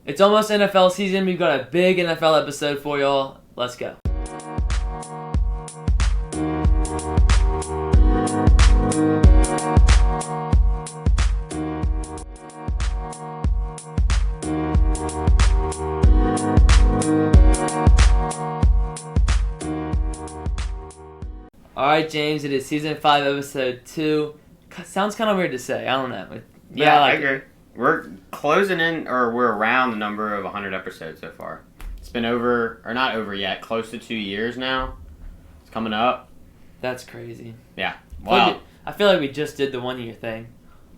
It's almost NFL season. We've got a big NFL episode for y'all. Let's go. Alright, James, it is season 5, episode 2. Sounds kind of weird to say. I don't know. Yeah, I agree. We're closing in, or we're around the number of 100 episodes so far. It's been over, or not over yet, close to 2 years now. It's coming up. That's crazy. Yeah. Wow. I feel like we just did the 1 year thing.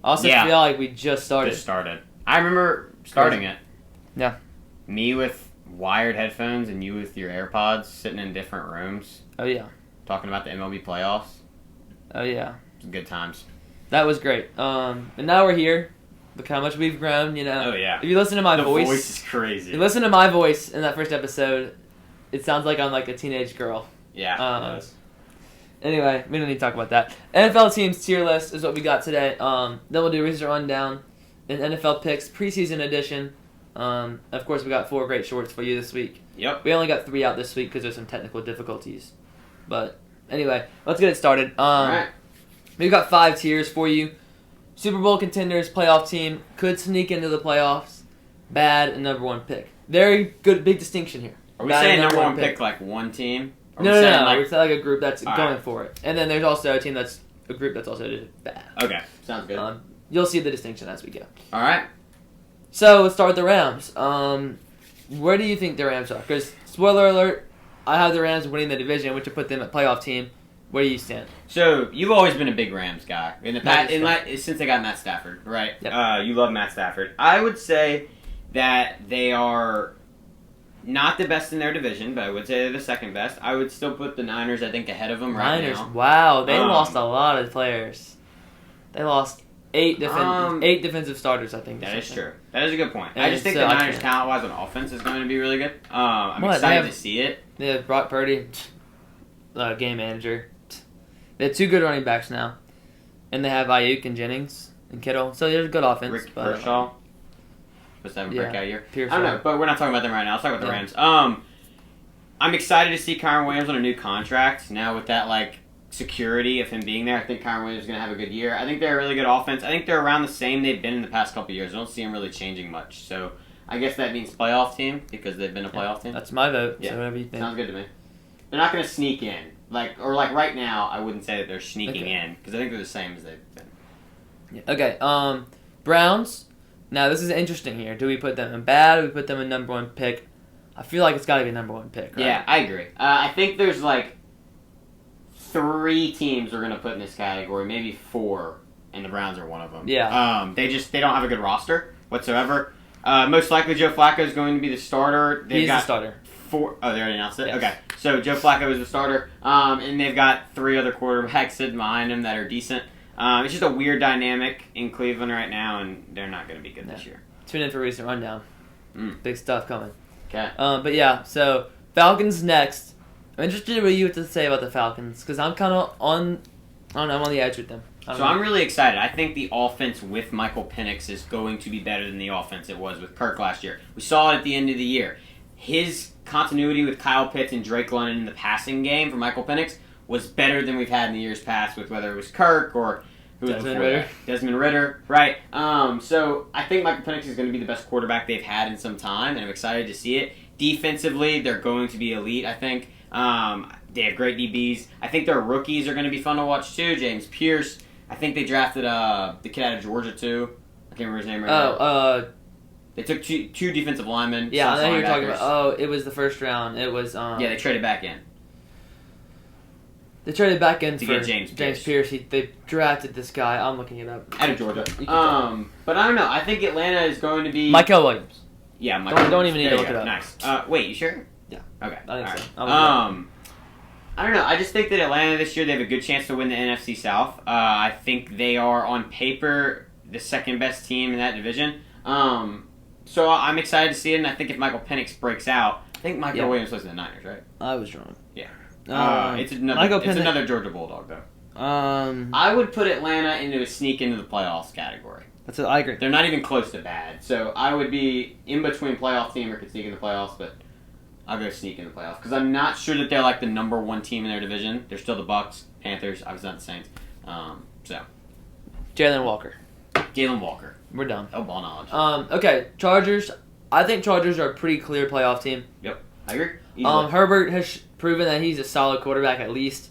I also feel like we just started. I remember starting it. Yeah. Me with wired headphones and you with your AirPods sitting in different rooms. Oh, yeah. Talking about the MLB playoffs. Oh, yeah. Good times. That was great. And now we're here. Look how much we've grown, you know. Oh, yeah. If you listen to my voice... The voice is crazy. If you listen to my voice in that first episode, it sounds like I'm like a teenage girl. Yeah, it does. Anyway, we don't need to talk about that. NFL teams tier list is what we got today. Then we'll do Research Rundown and NFL Picks Preseason edition. Of course, we got 4 great shorts for you this week. Yep. We only got 3 out this week because there's some technical difficulties. But anyway, let's get it started. All right. We've got 5 tiers for you. Super Bowl contenders, playoff team, could sneak into the playoffs, bad, and number 1 pick. Very good, big distinction here. Are we saying number 1 pick like one team? No. We're saying like a group that's going for it. And then there's also a team that's a group that's also just bad. Okay, sounds good. You'll see the distinction as we go. All right. So let's start with the Rams. Where do you think the Rams are? Because, spoiler alert, I have the Rams winning the division, which would put them at playoff team. Where do you stand? So, you've always been a big Rams guy. In the past, since they got Matt Stafford, right? Yep. You love Matt Stafford. I would say that they are not the best in their division, but I would say they're the second best. I would still put the Niners, I think, ahead of them right now. Wow. They lost a lot of players. They lost 8 defensive starters, I think. That is true. That is a good point. And I just think the Niners, talent-wise, on offense is going to be really good. I'm excited to see it. They have Brock Purdy, game manager. They have 2 good running backs now. And they have Ayuk and Jennings and Kittle. So there's a good offense. Rick Kershaw. Supposed to have a breakout year. I Pearson. don't know, but we're not talking about them right now. Let's talk about the Rams. I'm excited to see Kyron Williams on a new contract. Now with that, security of him being there, I think Kyron Williams is going to have a good year. I think they're a really good offense. I think they're around the same they've been in the past couple of years. I don't see them really changing much. So I guess that means playoff team because they've been a playoff team. That's my vote. Yeah. So whatever you think. Sounds good to me. They're not going to sneak in. Right now, I wouldn't say that they're sneaking in because I think they're the same as they've been. Yeah. Okay, Browns. Now, this is interesting here. Do we put them in bad or do we put them in number 1 pick? I feel like it's got to be number 1 pick, right? Yeah, I agree. I think there's 3 teams we're going to put in this category, maybe 4, and the Browns are one of them. Yeah. They don't have a good roster whatsoever. Most likely Joe Flacco is going to be the starter. He's the starter. 4. Oh, they already announced it? Yes. Okay. So Joe Flacco is the starter, and they've got 3 other quarterbacks sitting behind him that are decent. It's just a weird dynamic in Cleveland right now, and they're not going to be good this year. Tune in for Recent Rundown. Big stuff coming. Okay. But yeah, so Falcons next. I'm interested in what you have to say about the Falcons, because I'm kind of I'm on the edge with them. I'm really excited. I think the offense with Michael Penix is going to be better than the offense it was with Kirk last year. We saw it at the end of the year. His continuity with Kyle Pitts and Drake London in the passing game for Michael Penix was better than we've had in the years past with whether it was Kirk or Desmond Ritter, right? So I think Michael Penix is going to be the best quarterback they've had in some time, and I'm excited to see it. Defensively, they're going to be elite, I think. They have great DBs. I think their rookies are going to be fun to watch, too. James Pierce. I think they drafted the kid out of Georgia, too. I can't remember his name right now. They took two defensive linemen. Yeah, I know you're talking about. It was the first round. It was. Yeah, they traded back in. They traded back in to for get James Pierce. They drafted this guy. I'm looking it up. Out of Georgia. But I don't know. I think Atlanta is going to be... Michael Williams. Yeah, Michael Don't even need to look it up. Nice. Wait, you sure? Yeah. Okay. I think so. I don't know. I just think that Atlanta this year, they have a good chance to win the NFC South. I think they are, on paper, the second best team in that division. So I'm excited to see it, and I think if Michael Penix breaks out, I think Michael Williams plays in the Niners, right? I was wrong. Yeah. It's another Georgia Bulldog, though. I would put Atlanta into a sneak into the playoffs category. That's what I agree. They're not even close to bad. So I would be in between playoff team or could sneak in the playoffs, but I'll go sneak in the playoffs because I'm not sure that they're like the number one team in their division. They're still the Bucks, Panthers, obviously not the Saints. So Jalen Walker. Jalen Walker. We're done. Oh, ball knowledge. Okay, Chargers. I think Chargers are a pretty clear playoff team. Yep, I agree. Easily. Herbert has proven that he's a solid quarterback at least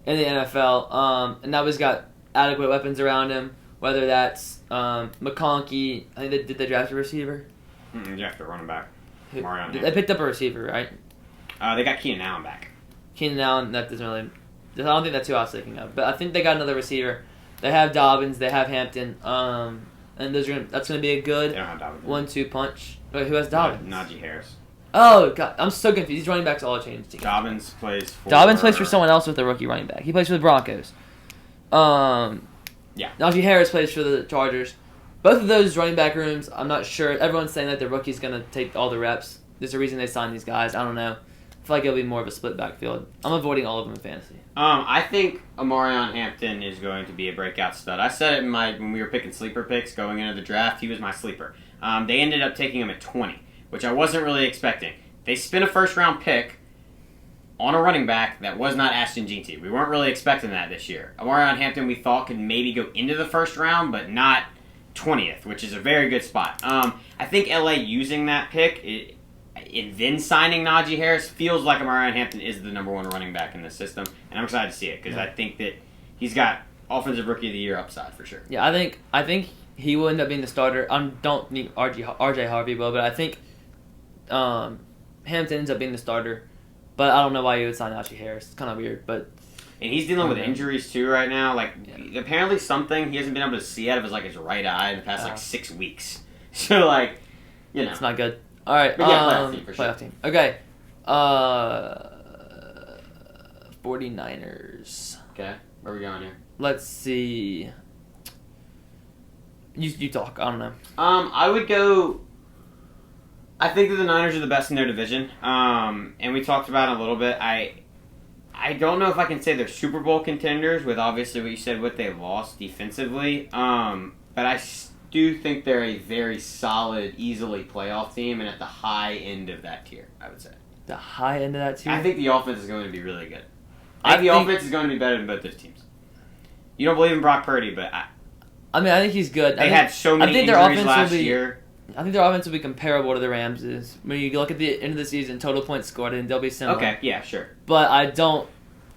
in the NFL. And now he's got adequate weapons around him. Whether that's McConkey. I think did they draft a receiver? You have to run him back. They picked up a receiver, right? They got Keenan Allen back. Keenan Allen, that doesn't really... I don't think that's who I was thinking of. But I think they got another receiver. They have Dobbins. They have Hampton. And that's going to be a good They don't have Dobbins. 1-2 punch. Wait, who has Dobbins? Najee Harris. Oh, God. I'm so confused. These running backs all changed. Dobbins plays for someone else with a rookie running back. He plays for the Broncos. Yeah. Najee Harris plays for the Chargers. Both of those running back rooms, I'm not sure. Everyone's saying that the rookie's going to take all the reps. There's a reason they signed these guys. I don't know. I feel like it'll be more of a split backfield. I'm avoiding all of them in fantasy. I think Amarion Hampton is going to be a breakout stud. I said it when we were picking sleeper picks going into the draft. He was my sleeper. They ended up taking him at 20, which I wasn't really expecting. They spent a first-round pick on a running back that was not Ashton Jeanty. We weren't really expecting that this year. Amarion Hampton we thought could maybe go into the first round, but not 20th, which is a very good spot. I think LA using that pick and then signing Najee Harris feels like Amarion Hampton is the number one running back in the system, and I'm excited to see it because I think that he's got offensive rookie of the year upside for sure. Yeah, I think he will end up being the starter. I don't think RJ Harvey will, but I think Hampton ends up being the starter. But I don't know why you would sign Najee Harris. It's kind of weird, but... And he's dealing with injuries, too, right now. Apparently something he hasn't been able to see out of his right eye in the past, 6 weeks. So, It's not good. All right. But yeah, playoff team, for sure. Playoff team. Okay. 49ers. Okay. Where are we going here? Let's see. You talk. I don't know. I would go... I think that the Niners are the best in their division, and we talked about it a little bit. I don't know if I can say they're Super Bowl contenders with obviously what you said, what they lost defensively, but I do think they're a very solid, easily playoff team, and at the high end of that tier, I would say. The high end of that tier? I think the offense is going to be really good. I think the offense is going to be better than both those teams. You don't believe in Brock Purdy, but I think he's good. They had so many injuries last year. I think their offense will be comparable to the Rams' is. When you look at the end of the season, total points scored, and they'll be similar. Okay, yeah, sure. But I don't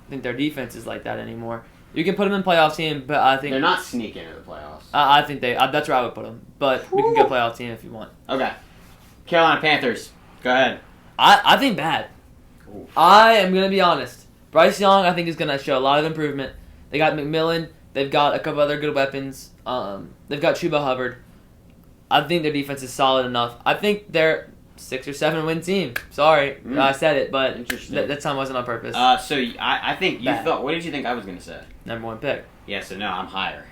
think their defense is like that anymore. You can put them in playoff team, but I think... They're not sneaking into the playoffs. I think that's where I would put them. But we can go playoff team if you want. Okay. Carolina Panthers. Go ahead. I think bad. Ooh. I am going to be honest. Bryce Young, I think, is going to show a lot of improvement. They got McMillan. They've got a couple other good weapons. They've got Chuba Hubbard. I think their defense is solid enough. I think they're 6 or 7 win team. Sorry, I said it, but that time wasn't on purpose. So I think you thought. What did you think I was going to say? Number 1 pick. Yeah, so no, I'm higher.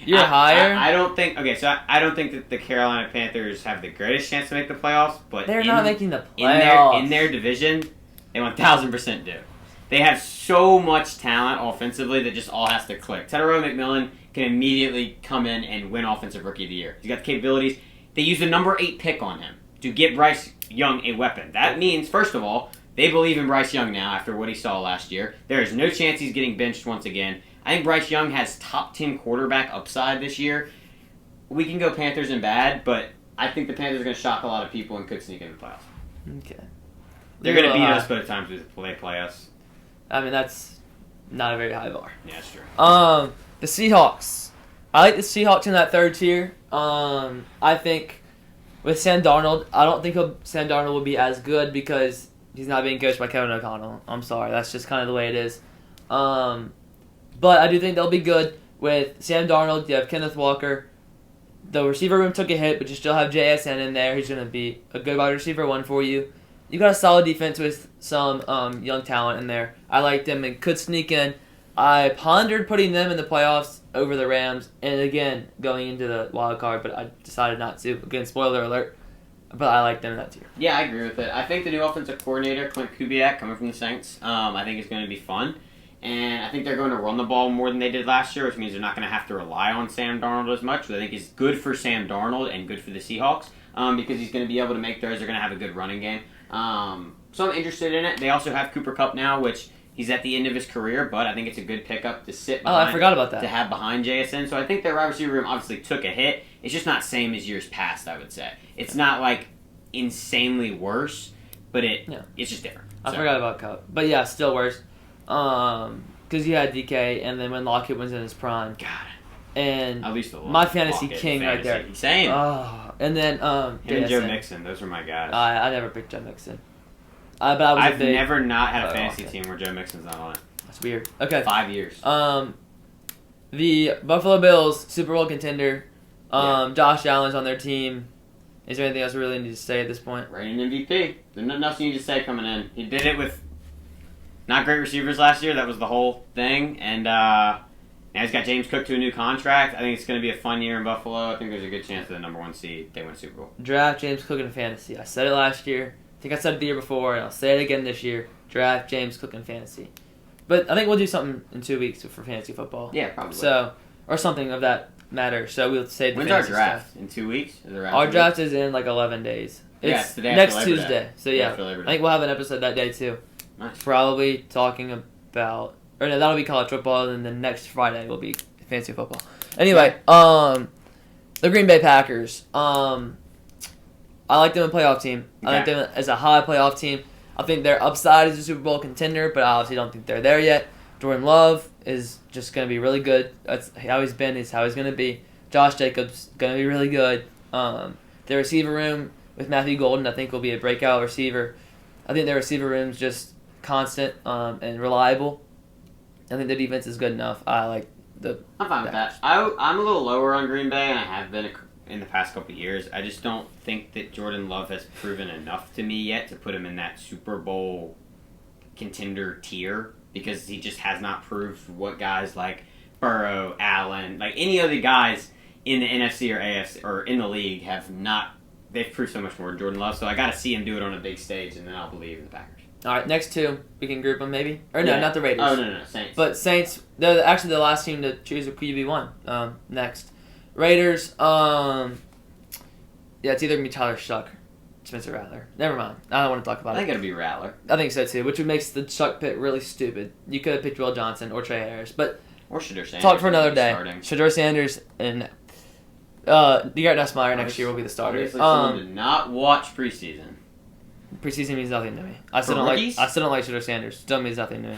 You're higher? I don't think. Okay, so I don't think that the Carolina Panthers have the greatest chance to make the playoffs, but they're not making the playoffs. In their division, they 1,000% do. They have so much talent offensively that just all has to click. Tedero McMillan can immediately come in and win Offensive Rookie of the Year. He's got the capabilities. They used the number 8 pick on him to get Bryce Young a weapon. That means, first of all, they believe in Bryce Young now after what he saw last year. There is no chance he's getting benched once again. I think Bryce Young has top 10 quarterback upside this year. We can go Panthers and bad, but I think the Panthers are going to shock a lot of people and could sneak in the playoffs. Okay. They're going to beat us both times they play us. I mean, that's not a very high bar. Yeah, that's true. The Seahawks. I like the Seahawks in that 3rd tier. I think with Sam Darnold, I don't think Sam Darnold will be as good because he's not being coached by Kevin O'Connell. I'm sorry. That's just kind of the way it is. But I do think they'll be good with Sam Darnold. You have Kenneth Walker. The receiver room took a hit, but you still have JSN in there. He's going to be a good wide receiver 1 for you. You got a solid defense with some young talent in there. I like them and could sneak in. I pondered putting them in the playoffs over the Rams, and again, going into the wild card, but I decided not to. Again, spoiler alert, but I like them in that tier. Yeah, I agree with it. I think the new offensive coordinator, Clint Kubiak, coming from the Saints, I think is going to be fun. And I think they're going to run the ball more than they did last year, which means they're not going to have to rely on Sam Darnold as much, which I think is good for Sam Darnold and good for the Seahawks because he's going to be able to make throws. They're going to have a good running game. So I'm interested in it. They also have Cooper Kupp now, which he's at the end of his career, but I think it's a good pickup to sit behind. I forgot about that. To have behind JSN. So I think their wide receiver room obviously took a hit. It's just not same as years past, I would say. It's not like insanely worse, but it's just different. I forgot about Kupp. But yeah, still worse. Because you had DK, and then when Lockett was in his prime. God. And at least my fantasy king right there. Same. And then him and Joe Mixon, those were my guys. I never picked Joe Mixon. But I've never not had a fantasy team where Joe Mixon's not on it. That's weird. Okay. 5 years. The Buffalo Bills, Super Bowl contender. Josh Allen's on their team. Is there anything else we really need to say at this point? Reigning MVP. There's nothing else you need to say coming in. He did it with not great receivers last year. That was the whole thing. And now he's got James Cook to a new contract. I think it's going to be a fun year in Buffalo. I think there's a good chance of the number 1 seed. They win Super Bowl. Draft James Cook in fantasy. I said it last year. I think I said it the year before, and I'll say it again this year. Draft James Cook in fantasy. But I think we'll do something in 2 weeks for fantasy football. Yeah, probably. So, or something of that matter. So we'll say the When's our fantasy draft? stuff. In 2 weeks? Our draft is in like 11 days. It's the day next after Labor Tuesday. Day. So yeah, I think we'll have an episode that day too. Nice. Probably talking about, or no, that'll be college football, and then next Friday will be fantasy football. Anyway, the Green Bay Packers. I like them in playoff team. I like them as a high playoff team. I think their upside is a Super Bowl contender, but I obviously don't think they're there yet. Jordan Love is just going to be really good. That's how he's been. Is how he's going to be. Josh Jacobs going to be really good. Their receiver room with Matthew Golden, I think, will be a breakout receiver. I think their receiver room's just constant and reliable. I think their defense is good enough. I'm fine with that. I'm a little lower on Green Bay, and I have been in the past couple of years. I just don't think that Jordan Love has proven enough to me yet to put him in that Super Bowl contender tier because he just has not proved what guys like Burrow, Allen, like any other guys in the NFC or AFC or in the league have not. They've proved so much more than Jordan Love, so I got to see him do it on a big stage, and then I'll believe in the Packers. All right, next two, we can group them maybe? Or no, not the Raiders. Oh, no, Saints. But Saints, they're actually the last team to choose a QB1 next. Raiders, yeah, it's either going to be Tyler Shuck or Spencer Rattler. Never mind. I don't want to talk about it. I think it'll be Rattler. I think so too, which makes the Shuck pick really stupid. You could have picked Will Johnson or Trey Harris, but or Shedeur Sanders. Talk for another day. Starting. Shedeur Sanders and Garrett Nussmeier next year will be the starters. Someone did not watch preseason. Preseason means nothing to me. I still don't like Shedeur Sanders. Still means nothing to me.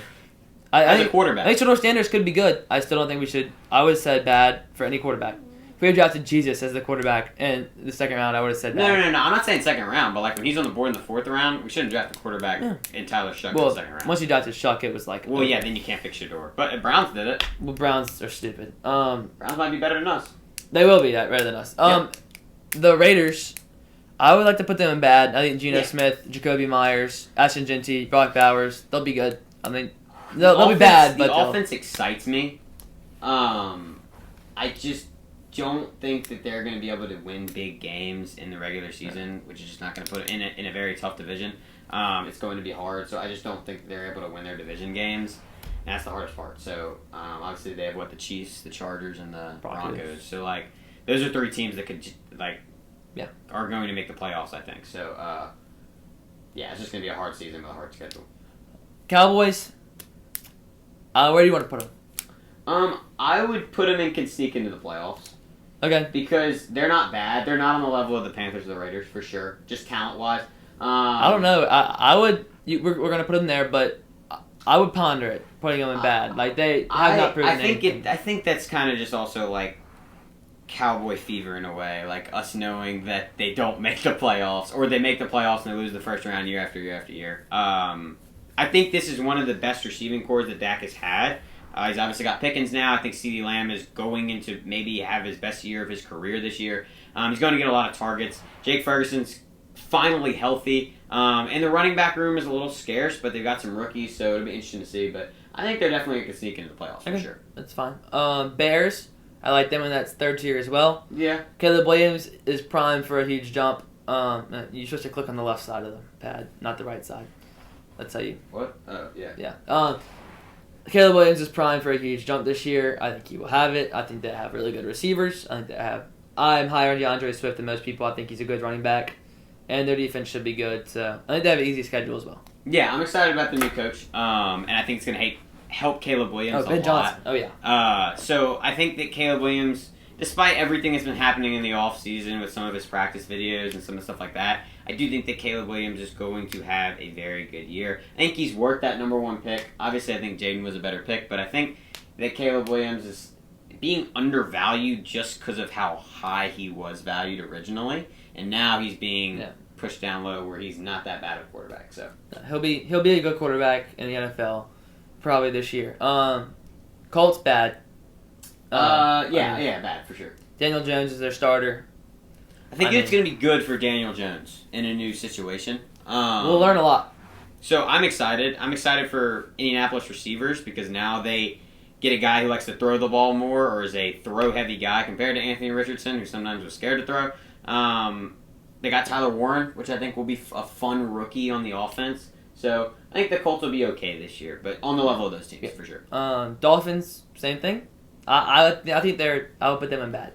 As a quarterback. I think Shedeur Sanders could be good. I still don't think we should. I would have said bad for any quarterback. If we had drafted Jesus as the quarterback in the second round, I would have said bad. No. I'm not saying second round, but like when he's on the board in the 4th round, we shouldn't draft a quarterback in Tyler Shuck in the second round. Once you drafted Shuck, it was like... Well, yeah, then you can't pick Shedeur. But Browns did it. Well, Browns are stupid. Browns might be better than us. They will be better than us. The Raiders, I would like to put them in bad. I think Geno Smith, Jacoby Myers, Ashton Genty, Brock Bowers, they'll be good. I mean, they'll be bad, but the offense excites me. I just don't think that they're going to be able to win big games in the regular season, which is just not going to put it in a very tough division. It's going to be hard, so I just don't think they're able to win their division games. And that's the hardest part. So obviously they have the Chiefs, the Chargers, and the Broncos. So like those are 3 teams that could are going to make the playoffs, I think. So it's just going to be a hard season with a hard schedule. Cowboys, where do you want to put them? I would put them in can sneak into the playoffs. Okay. Because they're not bad. They're not on the level of the Panthers or the Raiders for sure, just talent-wise. I don't know. I would. We're going to put them there, but I would ponder it, putting them in bad. Like they have not proven anything. I think that's kind of just also like Cowboy fever in a way, like us knowing that they don't make the playoffs, or they make the playoffs and they lose the first round year after year after year. I think this is one of the best receiving cores that Dak has had. He's obviously got Pickens now. I think CeeDee Lamb is going into maybe have his best year of his career this year. He's going to get a lot of targets. Jake Ferguson's finally healthy. And the running back room is a little scarce, but they've got some rookies, so it'll be interesting to see. But I think they're definitely going to sneak into the playoffs for sure. That's fine. Bears, I like them in that 3rd tier as well. Yeah. Caleb Williams is primed for a huge jump. You're supposed to click on the left side of the pad, not the right side. That's how you... What? Oh, yeah. Yeah. Caleb Williams is primed for a huge jump this year. I think he will have it. I think they have really good receivers. I'm higher on DeAndre Swift than most people. I think he's a good running back. And their defense should be good. So I think they have an easy schedule as well. Yeah, I'm excited about the new coach. And I think it's going to help Caleb Williams a Ben lot. Johnson. Oh, yeah. So I think that Caleb Williams, despite everything that's been happening in the offseason with some of his practice videos and some of the stuff like that, I do think that Caleb Williams is going to have a very good year. I think he's worth that number 1 pick. Obviously, I think Jaden was a better pick, but I think that Caleb Williams is being undervalued just because of how high he was valued originally, and now he's being pushed down low where he's not that bad of a quarterback. So he'll be a good quarterback in the NFL probably this year. Colts bad. Bad for sure. Daniel Jones is their starter. I think it's going to be good for Daniel Jones in a new situation. We'll learn a lot. So I'm excited. I'm excited for Indianapolis receivers because now they get a guy who likes to throw the ball more or is a throw-heavy guy compared to Anthony Richardson, who sometimes was scared to throw. They got Tyler Warren, which I think will be a fun rookie on the offense. So I think the Colts will be okay this year, but on the level of those teams, for sure. Dolphins, same thing. I think I would put them in bad.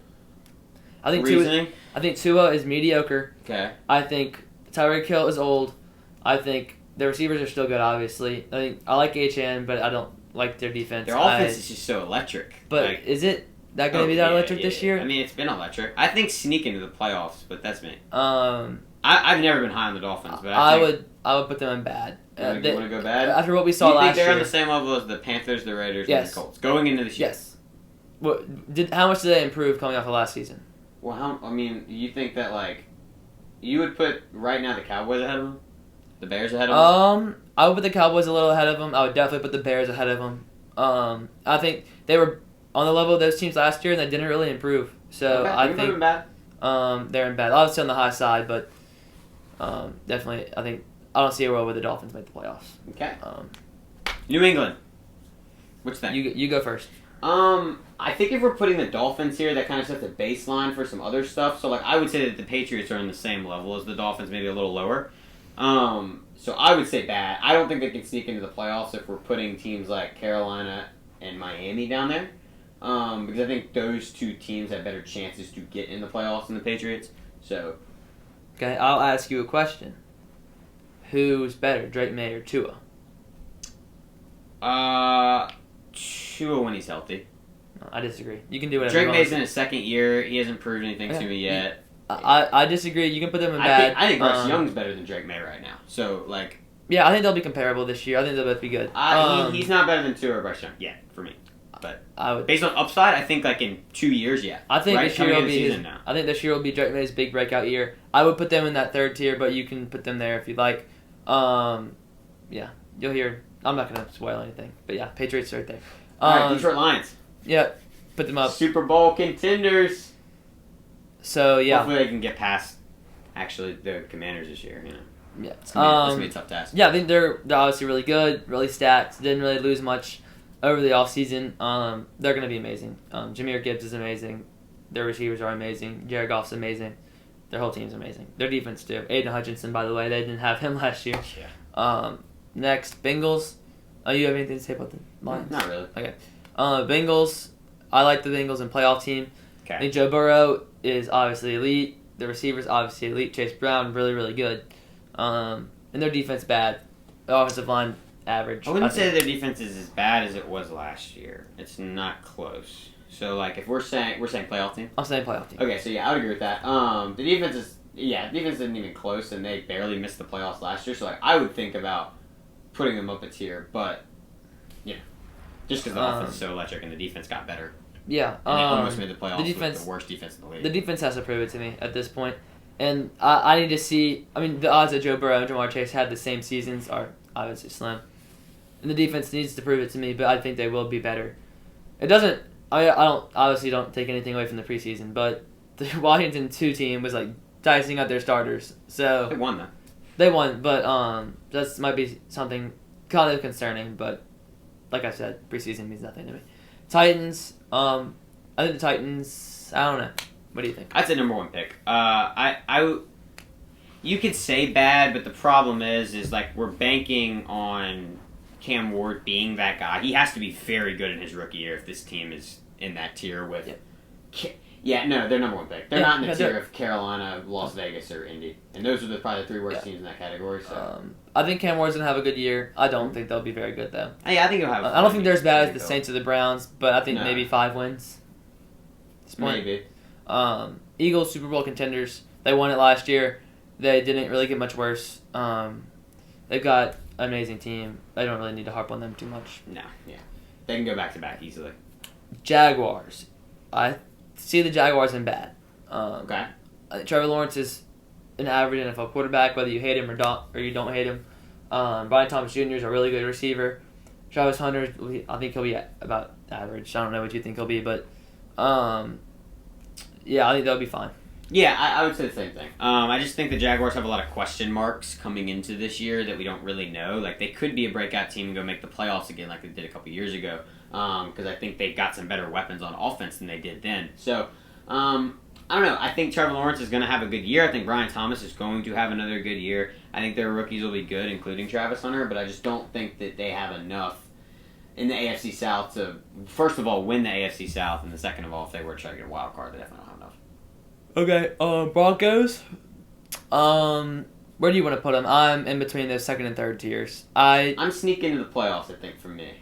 I think Tua is mediocre. Okay. I think Tyreek Hill is old. I think the receivers are still good, obviously. I like HN, but I don't like their defense. Their offense is just so electric. But is it that going to be that electric this year? I mean, it's been electric. I think sneak into the playoffs, but that's me. I've never been high on the Dolphins, but I would put them in bad. You want to go bad? After what we saw last year. You think they're on the same level as the Panthers, the Raiders, and the Colts going into this year? Yes. How much did they improve coming off of last season? Well, you think that, you would put right now the Cowboys ahead of them? The Bears ahead of them? I would put the Cowboys a little ahead of them. I would definitely put the Bears ahead of them. I think they were on the level of those teams last year, and they didn't really improve. So I think they're in bad. They're in bad. Obviously on the high side, but definitely I don't see a world where the Dolphins make the playoffs. Okay. New England. What's that? You go first. I think if we're putting the Dolphins here, that kind of sets a baseline for some other stuff. So, I would say that the Patriots are on the same level as the Dolphins, maybe a little lower. So I would say bad. I don't think they can sneak into the playoffs if we're putting teams like Carolina and Miami down there. Because I think those two teams have better chances to get in the playoffs than the Patriots. So, okay, I'll ask you a question. Who's better, Drake May or Tua? Tua when he's healthy. I disagree. You can do whatever. Drake May's in his second year. He hasn't proved anything to me yet. I disagree. You can put them in bad. I think Bryce Young's better than Drake May right now. So, yeah, I think they'll be comparable this year. I think they'll both be good. He's not better than Tua or Bryce Young yet, for me. But based on upside, I think in 2 years, yeah. I think this year will be I think this year will be Drake May's big breakout year. I would put them in that third tier, but you can put them there if you'd like. Yeah, you'll hear. I'm not gonna spoil anything, but yeah, Patriots right there. All right, Detroit Lions. Yeah, put them up. Super Bowl contenders. So yeah, hopefully they can get past actually the Commanders this year. Yeah, it's gonna be a tough task. Yeah, I think they're obviously really good, really stacked. Didn't really lose much over the offseason. They're going to be amazing. Jahmyr Gibbs is amazing. Their receivers are amazing. Jared Goff's amazing. Their whole team's amazing. Their defense, too. Aiden Hutchinson, by the way. They didn't have him last year. Yeah. Next, Bengals. You have anything to say about the Lions? Not really. Okay. Bengals. I like the Bengals in playoff team. Okay. I think Joe Burrow is obviously elite. The receivers, obviously elite. Chase Brown, really, really good. And their defense, bad. The offensive line, average. I wouldn't say their defense is as bad as it was last year. It's not close. So, if we're saying playoff team? I'm saying playoff team. Okay, so yeah, I would agree with that. The defense isn't even close, and they barely missed the playoffs last year. So, I would think about putting them up a tier, but, just because the offense is so electric and the defense got better. Yeah. And they almost made the playoffs with the worst defense in the league. The defense has to prove it to me at this point. And I need to see, the odds that Joe Burrow and Jamar Chase had the same seasons are obviously slim. And the defense needs to prove it to me, but I think they will be better. It doesn't, I don't take anything away from the preseason, but the Washington 2 team was dicing up their starters. So they won, though. They won, but that might be something kind of concerning, but like I said, preseason means nothing to me. Titans, I think the Titans, I don't know. What do you think? I'd say number 1 pick. You could say bad, but the problem is we're banking on Cam Ward being that guy. He has to be very good in his rookie year if this team is in that tier with. Yeah, no, they're number one pick. They're not in the tier of Carolina, Las Vegas, or Indy, and those are probably the three worst teams in that category. So I think Cam Ward's gonna have a good year. I don't think they'll be very good though. Yeah, I think he'll have. I don't think they're as bad as the Saints or the Browns, but I think maybe 5 wins. Maybe. Eagles Super Bowl contenders. They won it last year. They didn't really get much worse. They've got an amazing team. I don't really need to harp on them too much. No, yeah, they can go back to back easily. Jaguars. I see the Jaguars in bad. Okay. Trevor Lawrence is an average NFL quarterback, whether you hate him or you don't hate him. Brian Thomas Jr. is a really good receiver. Travis Hunter, I think he'll be about average. I don't know what you think he'll be, but yeah, I think they'll be fine. Yeah, I would say the same thing. I just think the Jaguars have a lot of question marks coming into this year that we don't really know. Like, they could be a breakout team and go make the playoffs again like they did a couple years ago, because I think they got some better weapons on offense than they did then. So, I don't know. I think Trevor Lawrence is going to have a good year. I think Brian Thomas is going to have another good year. I think their rookies will be good, including Travis Hunter, but I just don't think that they have enough in the AFC South to, first of all, win the AFC South, and the second of all, if they were to try to get a wild card, they definitely don't have enough. Okay, Broncos. Where do you want to put them? I'm in between those second and third tiers. I'm sneaking into the playoffs, I think, for me.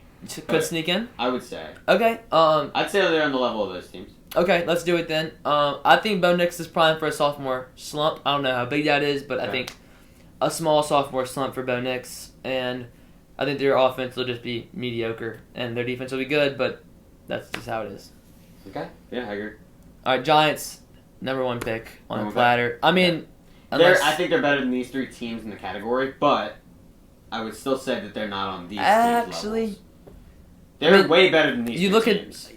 Could sneak in? I would say. Okay. I'd say they're on the level of those teams. Okay, let's do it then. I think Bo Nix is primed for a sophomore slump. I don't know how big that is, but I think a small sophomore slump for Bo Nix, and I think their offense will just be mediocre, and their defense will be good, but that's just how it is. Okay. Yeah, I agree. All right, Giants. Number 1 pick on the platter. I mean, I think they're better than these 3 teams in the category, but I would still say that they're not on these teams' levels. They're way better than these teams.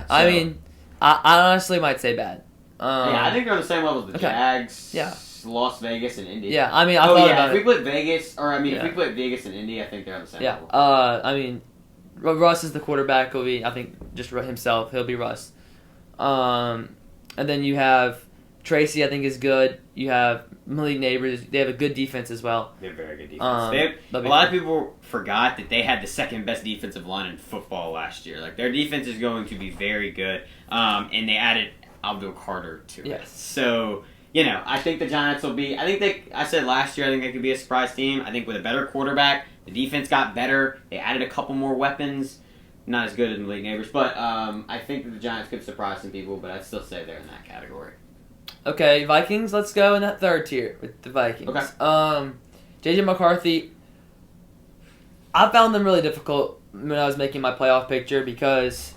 I mean, I honestly might say bad. I think they're on the same level as the Jags, Las Vegas, and Indy. Yeah, I mean, I thought about if we put Vegas, if we put Vegas and Indy, I think they're on the same level. I mean, Russ is the quarterback. He'll be, I think, just himself. He'll be Russ. And then you have Tracy, I think, is good. You have Malik Neighbors. They have a good defense as well. They have very good defense. A lot of people forgot that they had the second best defensive line in football last year. Like, their defense is going to be very good. And they added Abdul Carter to it. Yes. So, I think the Giants will be... I said last year, I think they could be a surprise team. I think with a better quarterback, the defense got better. They added a couple more weapons. Not as good as Malik Neighbors, but I think that the Giants could surprise some people, but I'd still say they're in that category. Okay, Vikings, let's go in that third tier with the Vikings. Okay. J.J. McCarthy, I found them really difficult when I was making my playoff picture because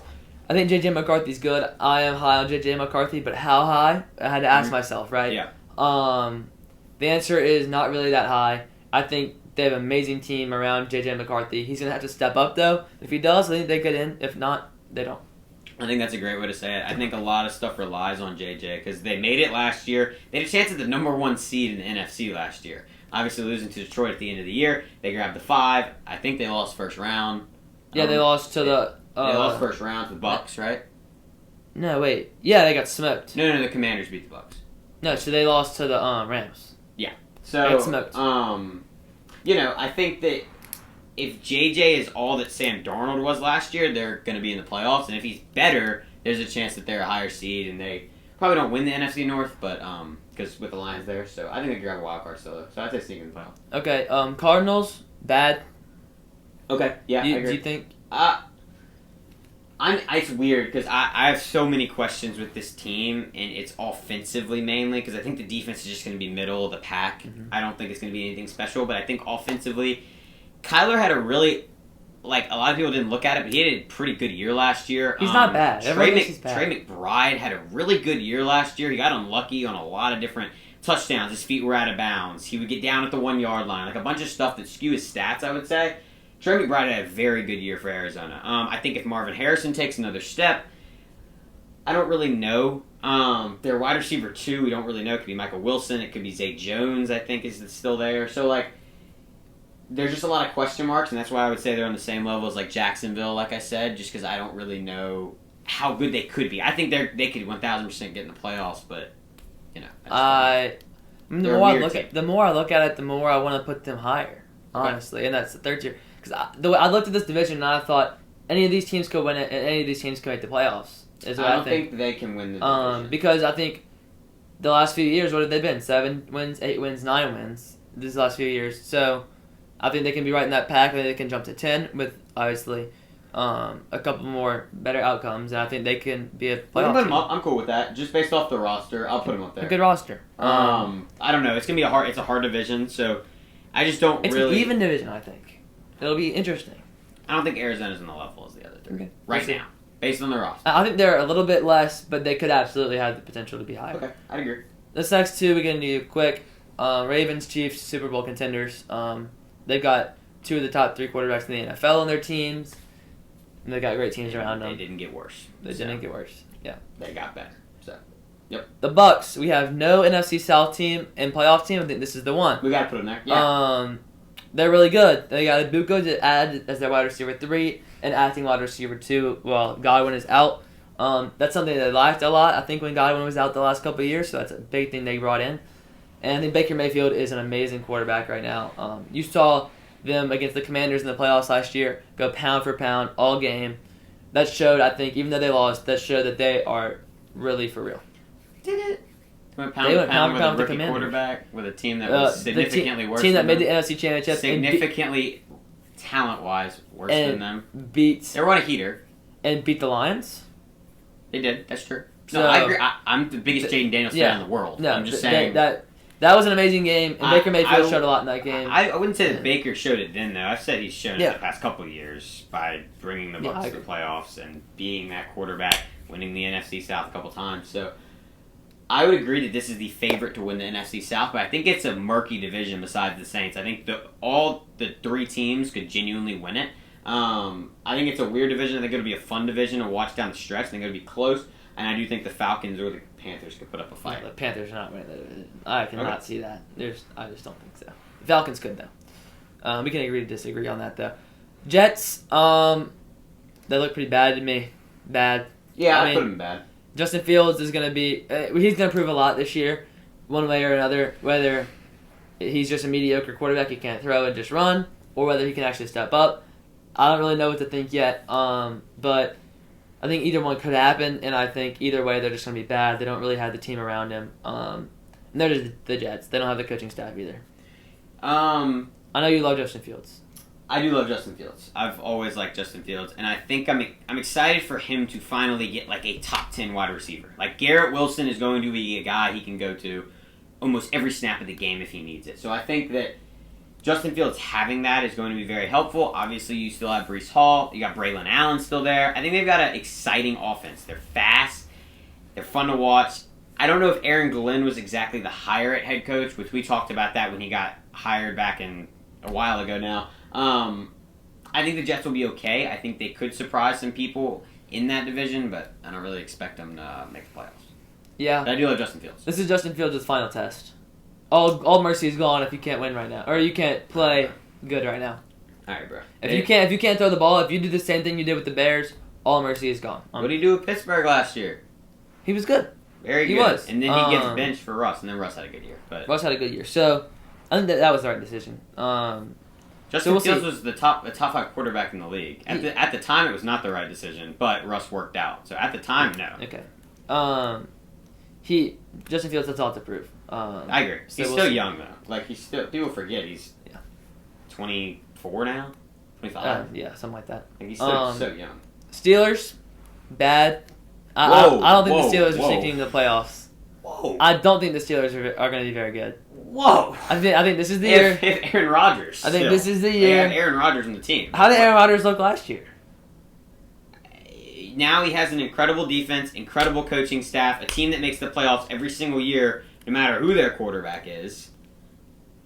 I think J.J. McCarthy's good. I am high on J.J. McCarthy, but how high? I had to ask myself, right? Yeah. The answer is not really that high. I think they have an amazing team around J.J. McCarthy. He's going to have to step up, though. If he does, I think they get in. If not, they don't. I think that's a great way to say it. I think a lot of stuff relies on J.J. because they made it last year. They had a chance at the number 1 seed in the NFC last year. Obviously, losing to Detroit at the end of the year. They grabbed the 5. I think they lost first round. Yeah, they lost to the... they lost first round to the Bucks, right? No, wait. Yeah, they got smoked. No, the Commanders beat the Bucks. No, so they lost to the Rams. Yeah. So, they got smoked. I think that if JJ is all that Sam Darnold was last year, they're going to be in the playoffs. And if he's better, there's a chance that they're a higher seed. And they probably don't win the NFC North, but because with the Lions there. So I think they could grab a wild card still. So I'd say sneaking in the playoffs. Okay, Cardinals, bad. Okay, yeah, I agree. Do you think... It's weird because I have so many questions with this team, and it's offensively mainly because I think the defense is just going to be middle of the pack. Mm-hmm. I don't think it's going to be anything special, but I think offensively, Kyler had a really, a lot of people didn't look at it, but he had a pretty good year last year. He's not bad. Trey McBride had a really good year last year. He got unlucky on a lot of different touchdowns. His feet were out of bounds. He would get down at the 1 yard line, a bunch of stuff that skew his stats, I would say. Trey McBride had a very good year for Arizona. I think if Marvin Harrison takes another step, I don't really know. Their wide receiver 2, we don't really know. It could be Michael Wilson. It could be Zay Jones, I think, is still there. So, there's just a lot of question marks, and that's why I would say they're on the same level as, Jacksonville, like I said, just because I don't really know how good they could be. I think they could 1,000% get in the playoffs, but, the more I look at it, the more I want to put them higher. Honestly, and that's the third tier. Because the way I looked at this division and I thought any of these teams could win it and any of these teams could make the playoffs. Is what I don't think they can win the division. Because I think the last few years, what have they been? 7 wins, 8 wins, 9 wins these last few years. So I think they can be right in that pack. I think they can jump to 10 with, obviously, a couple more better outcomes. And I think they can be a playoff put them team. up. I'm cool with that. Just based off the roster, I'll put them up there. A good roster. I don't know. It's going to be it's a hard division, so I just don't it's really... an even division, I think. It'll be interesting. I don't think Arizona's on the level as the other three. Okay. Right now. Based on the roster. I think they're a little bit less, but they could absolutely have the potential to be higher. Okay, I'd agree. This next two we're going to do quick. Ravens, Chiefs, Super Bowl contenders. They've got 2 of the top 3 quarterbacks in the NFL on their teams. And they've got great teams around them. They didn't get worse. They didn't get worse. Yeah. They got better. So, yep. The Bucks, we have no NFC South team and playoff team. I think this is the one. We got to put them there. Yeah. They're really good. They got Ibuka to add as their wide receiver 3 and acting wide receiver 2. Well, Godwin is out. That's something they liked a lot, I think, when Godwin was out the last couple of years, so that's a big thing they brought in. And I think Baker Mayfield is an amazing quarterback right now. You saw them against the Commanders in the playoffs last year go pound for pound all game. That showed, I think, even though they lost, that showed that they are really for real. Did it? Went pound for pound with a rookie quarterback with a team that was significantly worse than them. Team that made the NFC Championship. Significantly, talent-wise, worse than them. They were on a heater. And beat the Lions. They did. That's true. No, I agree. I'm the biggest Jaden Daniels fan in the world. No, I'm just saying. That was an amazing game, and Baker Mayfield showed a lot in that game. I wouldn't say that Baker showed it then, though. I've said he's shown it the past couple of years by bringing the Bucs to the playoffs and being that quarterback, winning the NFC South a couple times. So I would agree that this is the favorite to win the NFC South, but I think it's a murky division besides the Saints. I think all the 3 teams could genuinely win it. I think it's a weird division. I think it'll be a fun division to watch down the stretch. I think it'll be close, and I do think the Falcons or the Panthers could put up a fight. No, the Panthers are not winning the division. I cannot see that. I just don't think so. The Falcons could, though. We can agree to disagree on that, though. Jets, they look pretty bad to me. Bad. Yeah, I put them bad. Justin Fields is going to be... he's going to prove a lot this year, one way or another, whether he's just a mediocre quarterback, he can't throw and just run, or whether he can actually step up. I don't really know what to think yet, but I think either one could happen, and I think either way they're just going to be bad. They don't really have the team around him. And they're just the Jets. They don't have the coaching staff either. I know you love Justin Fields. I do love Justin Fields. I've always liked Justin Fields, and I think I'm excited for him to finally get like a top 10 wide receiver. Like Garrett Wilson is going to be a guy he can go to almost every snap of the game if he needs it. So I think that Justin Fields having that is going to be very helpful. Obviously, you still have Breece Hall. You got Braylon Allen still there. I think they've got an exciting offense. They're fast. They're fun to watch. I don't know if Aaron Glenn was exactly the hire at head coach, which we talked about that when he got hired back in a while ago now. I think the Jets will be okay. I think they could surprise some people in that division, but I don't really expect them to make the playoffs. Yeah. But I do love Justin Fields. This is Justin Fields' final test. All mercy is gone if you can't win right now, or you can't play good right now. All right, bro. If you can't throw the ball, if you do the same thing you did with the Bears, all mercy is gone. What did he do with Pittsburgh last year? He was good. Very good. He was. And then he gets benched for Russ, and then Russ had a good year. But Russ had a good year, so I think that was the right decision. Justin Fields was the top 5 quarterback in the league. At the time, it was not the right decision, but Russ worked out. So at the time, no. Okay. Justin Fields has a lot to prove. I agree. He's still young though. Like people forget he's 24 now, 25. Yeah, something like that. Like he's still so young. Steelers, bad. I don't think the Steelers are sneaking into the playoffs. Whoa. I don't think the Steelers are going to be very good. Whoa. I think this is the year. If Aaron Rodgers. I think this is the year. They had Aaron Rodgers on the team. How did Aaron Rodgers look last year? Now he has an incredible defense, incredible coaching staff, a team that makes the playoffs every single year, no matter who their quarterback is.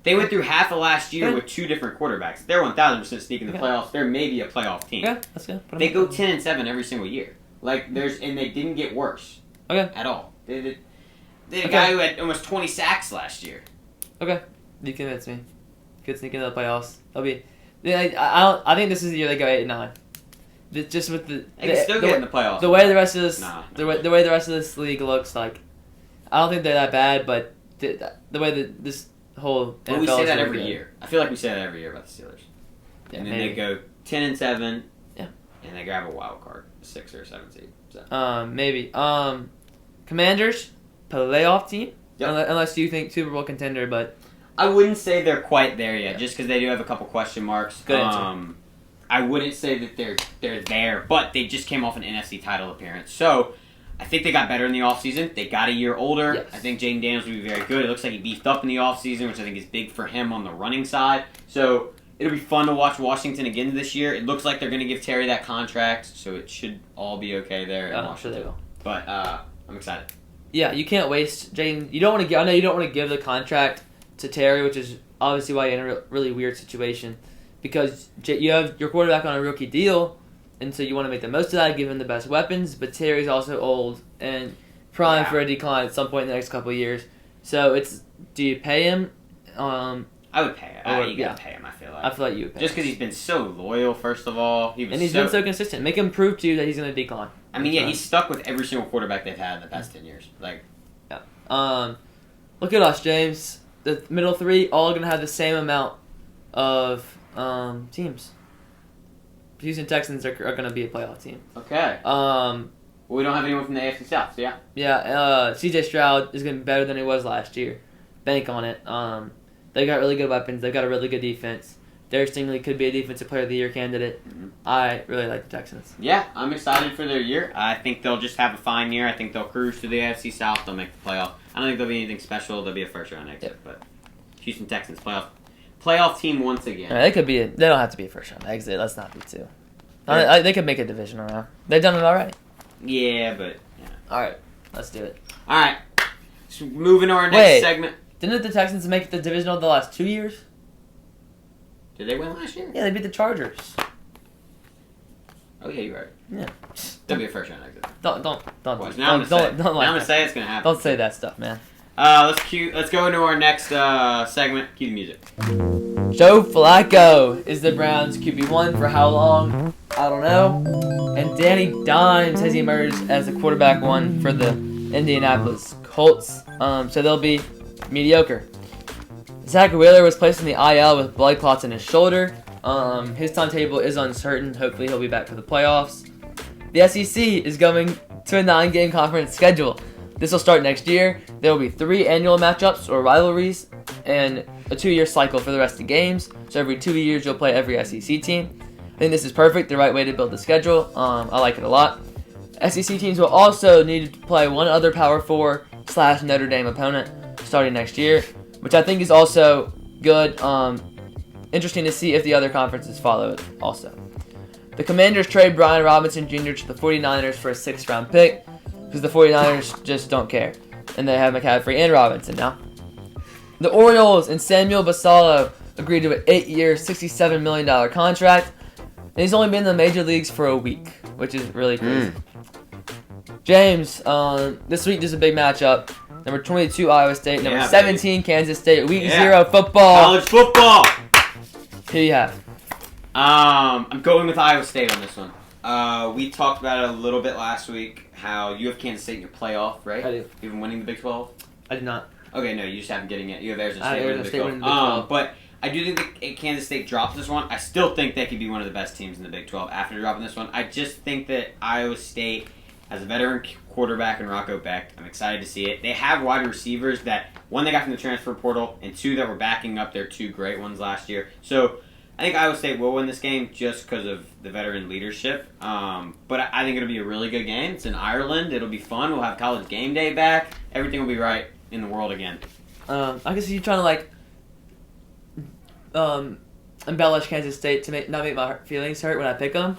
They went through half of last year with 2 different quarterbacks. They're 1,000% sneaking the playoffs. They're maybe a playoff team. Yeah, that's good. They go 10-7 every single year. And they didn't get worse. Okay. At all. They had a guy who had almost 20 sacks last year. Okay. You convinced me. Could sneak into the playoffs. I think this is the year they go 8-9. Just with they can still get in the playoffs. The way the rest of this, the way the rest of this league looks, like, I don't think they're that bad, but the way that this whole NFL we say that every year. I feel like we say that every year about the Steelers. Yeah, and then maybe. they go 10-7. Yeah. And they grab a wild card, 6 or 7 seed. So. Maybe. Commanders, playoff team. Yep. Unless you think Super Bowl contender, but I wouldn't say they're quite there yet, just because they do have a couple question marks. Good answer. I wouldn't say that they're there, but they just came off an NFC title appearance. So I think they got better in the offseason. They got a year older. Yes. I think Jaden Daniels will be very good. It looks like he beefed up in the offseason, which I think is big for him on the running side. So it'll be fun to watch Washington again this year. It looks like they're going to give Terry that contract, so it should all be okay there in Washington. Sure they will. But I'm excited. Yeah, you can't waste Jaden. You don't want to. I know you don't want to give the contract to Terry, which is obviously why you're in a really weird situation, because you have your quarterback on a rookie deal, and so you want to make the most of that, give him the best weapons. But Terry's also old and prime for a decline at some point in the next couple of years. So do you pay him? I would pay him. You gotta pay him. I feel like you would pay just because he's been so loyal. First of all, he's been so consistent. Make him prove to you that he's going to decline. I mean, yeah, he's stuck with every single quarterback they've had in the past 10 years. Look at us, James. The middle three all going to have the same amount of teams. Houston Texans are going to be a playoff team. Okay. Well, we don't have anyone from the AFC South, so yeah. Yeah, C.J. Stroud is going to be better than he was last year. Bank on it. They got really good weapons. They've got a really good defense. Derek Stingley could be a Defensive Player of the Year candidate. Mm-hmm. I really like the Texans. Yeah, I'm excited for their year. I think they'll just have a fine year. I think they'll cruise to the AFC South. They'll make the playoff. I don't think there'll be anything special. They'll be a first-round exit. But Houston Texans, playoff team once again. They could be. They don't have to be a first-round exit. Let's not be too. They could make a divisional round. They've done it already. Yeah, but... Yeah. All right, let's do it. All right. So moving to our next segment. Didn't the Texans make the divisional the last 2 years? Did they win last year? Yeah, they beat the Chargers. Oh yeah, you're right. Yeah. They'll be a first round exit. Don't. Now I'm gonna say it's gonna happen. Don't say that stuff, man. Let's go into our next segment. Cue the music. Joe Flacco is the Browns QB1 for how long? I don't know. And Danny Dimes has emerged as the quarterback one for the Indianapolis Colts. So they'll be mediocre. Zach Wheeler was placed in the IL with blood clots in his shoulder. His timetable is uncertain. Hopefully he'll be back for the playoffs. The SEC is going to a 9-game conference schedule. This will start next year. There will be 3 annual matchups or rivalries and a 2-year cycle for the rest of the games. So every 2 years you'll play every SEC team. I think this is perfect, the right way to build the schedule. I like it a lot. SEC teams will also need to play one other Power 4 / Notre Dame opponent starting next year, which I think is also good. Interesting to see if the other conferences follow it also. The Commanders trade Brian Robinson Jr. to the 49ers for a 6th-round pick because the 49ers just don't care. And they have McCaffrey and Robinson now. The Orioles and Samuel Basallo agreed to an 8-year, $67 million contract. And he's only been in the major leagues for a week, which is really crazy. James, this week there's a big matchup. Number 22, Iowa State. Number 17, Kansas State. Week 0, football. College football. Who you have? I'm going with Iowa State on this one. We talked about it a little bit last week, how you have Kansas State in your playoff, right? I do. You've been winning the Big 12? I did not. Okay, no, you just haven't getting it. You have Arizona State winning the Big 12. But I do think that Kansas State drops this one. I still think they could be one of the best teams in the Big 12 after dropping this one. I just think that Iowa State has a veteran quarterback in Rocco Beck. I'm excited to see it. They have wide receivers that, one, they got from the transfer portal, and 2, that were backing up their 2 great ones last year. So I think Iowa State will win this game just because of the veteran leadership. But I think it'll be a really good game. It's in Ireland. It'll be fun. We'll have College game day back. Everything will be right in the world again. I guess you're trying to embellish Kansas State to not make my feelings hurt when I pick them.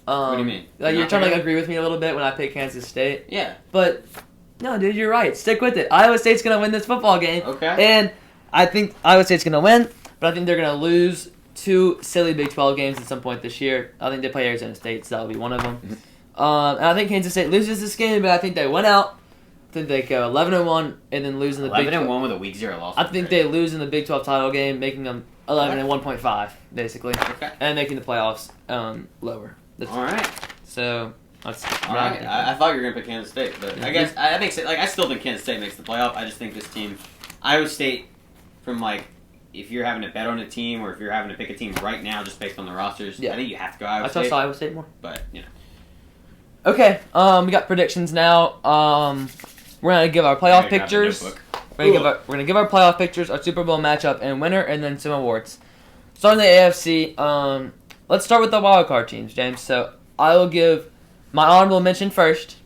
What do you mean? You're trying to agree with me a little bit when I pick Kansas State. Yeah. But no, dude, you're right. Stick with it. Iowa State's gonna win this football game. Okay. And I think Iowa State's gonna win, but I think they're gonna lose 2 silly Big 12 games at some point this year. I think they play Arizona State, so that'll be one of them. And I think Kansas State loses this game, but I think they win out. I think they go 11-1 and then lose in the Big 12. 11-1 with a week 0 loss. I think they lose in the Big 12 title game, making them 11-1.5 basically, and making the playoffs lower. All right. So that's all right. I thought you were gonna pick Kansas State, but I guess I still think Kansas State makes the playoff. I just think this team, Iowa State, from if you're having to bet on a team or if you're having to pick a team right now just based on the rosters, Yeah. I think you have to go Iowa I State. trust Iowa State more. But, Okay, we got predictions now. We're gonna give our playoff pictures. We're gonna give our playoff pictures, our Super Bowl matchup and winner, and then some awards. Starting the AFC, let's start with the wild card teams, James. So I will give my honorable mention first,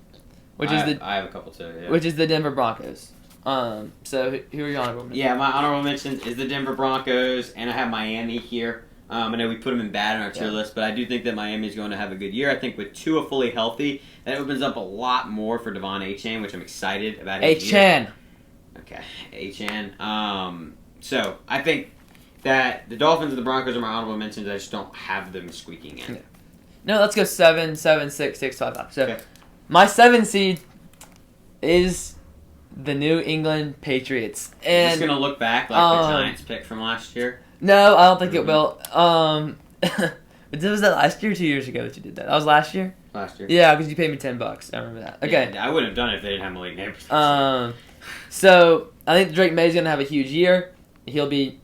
I have a couple too. Yeah. which is the Denver Broncos. So who are your honorable mentions? Yeah, my honorable mention is the Denver Broncos, and I have Miami here. I know we put them in bad on our tier list, but I do think that Miami is going to have a good year. I think with Tua fully healthy, that opens up a lot more for Devon Achane, which I'm excited about. Achane. Okay, Achane. So I think that the Dolphins and the Broncos are my honorable mentions. I just don't have them squeaking in. Yeah. No, let's go 7, 7, 6, 6, 5, 5. So Okay. my 7 seed is the New England Patriots. And Is this going to look back like the Giants pick from last year? no, I don't think it will. But was that last year or 2 years ago that you did that? That was last year? Last year. Yeah, because you paid me $10. I remember that. Okay. Yeah, I wouldn't have done it if they didn't have Malik Neighbors. So I think Drake May's going to have a huge year. He'll be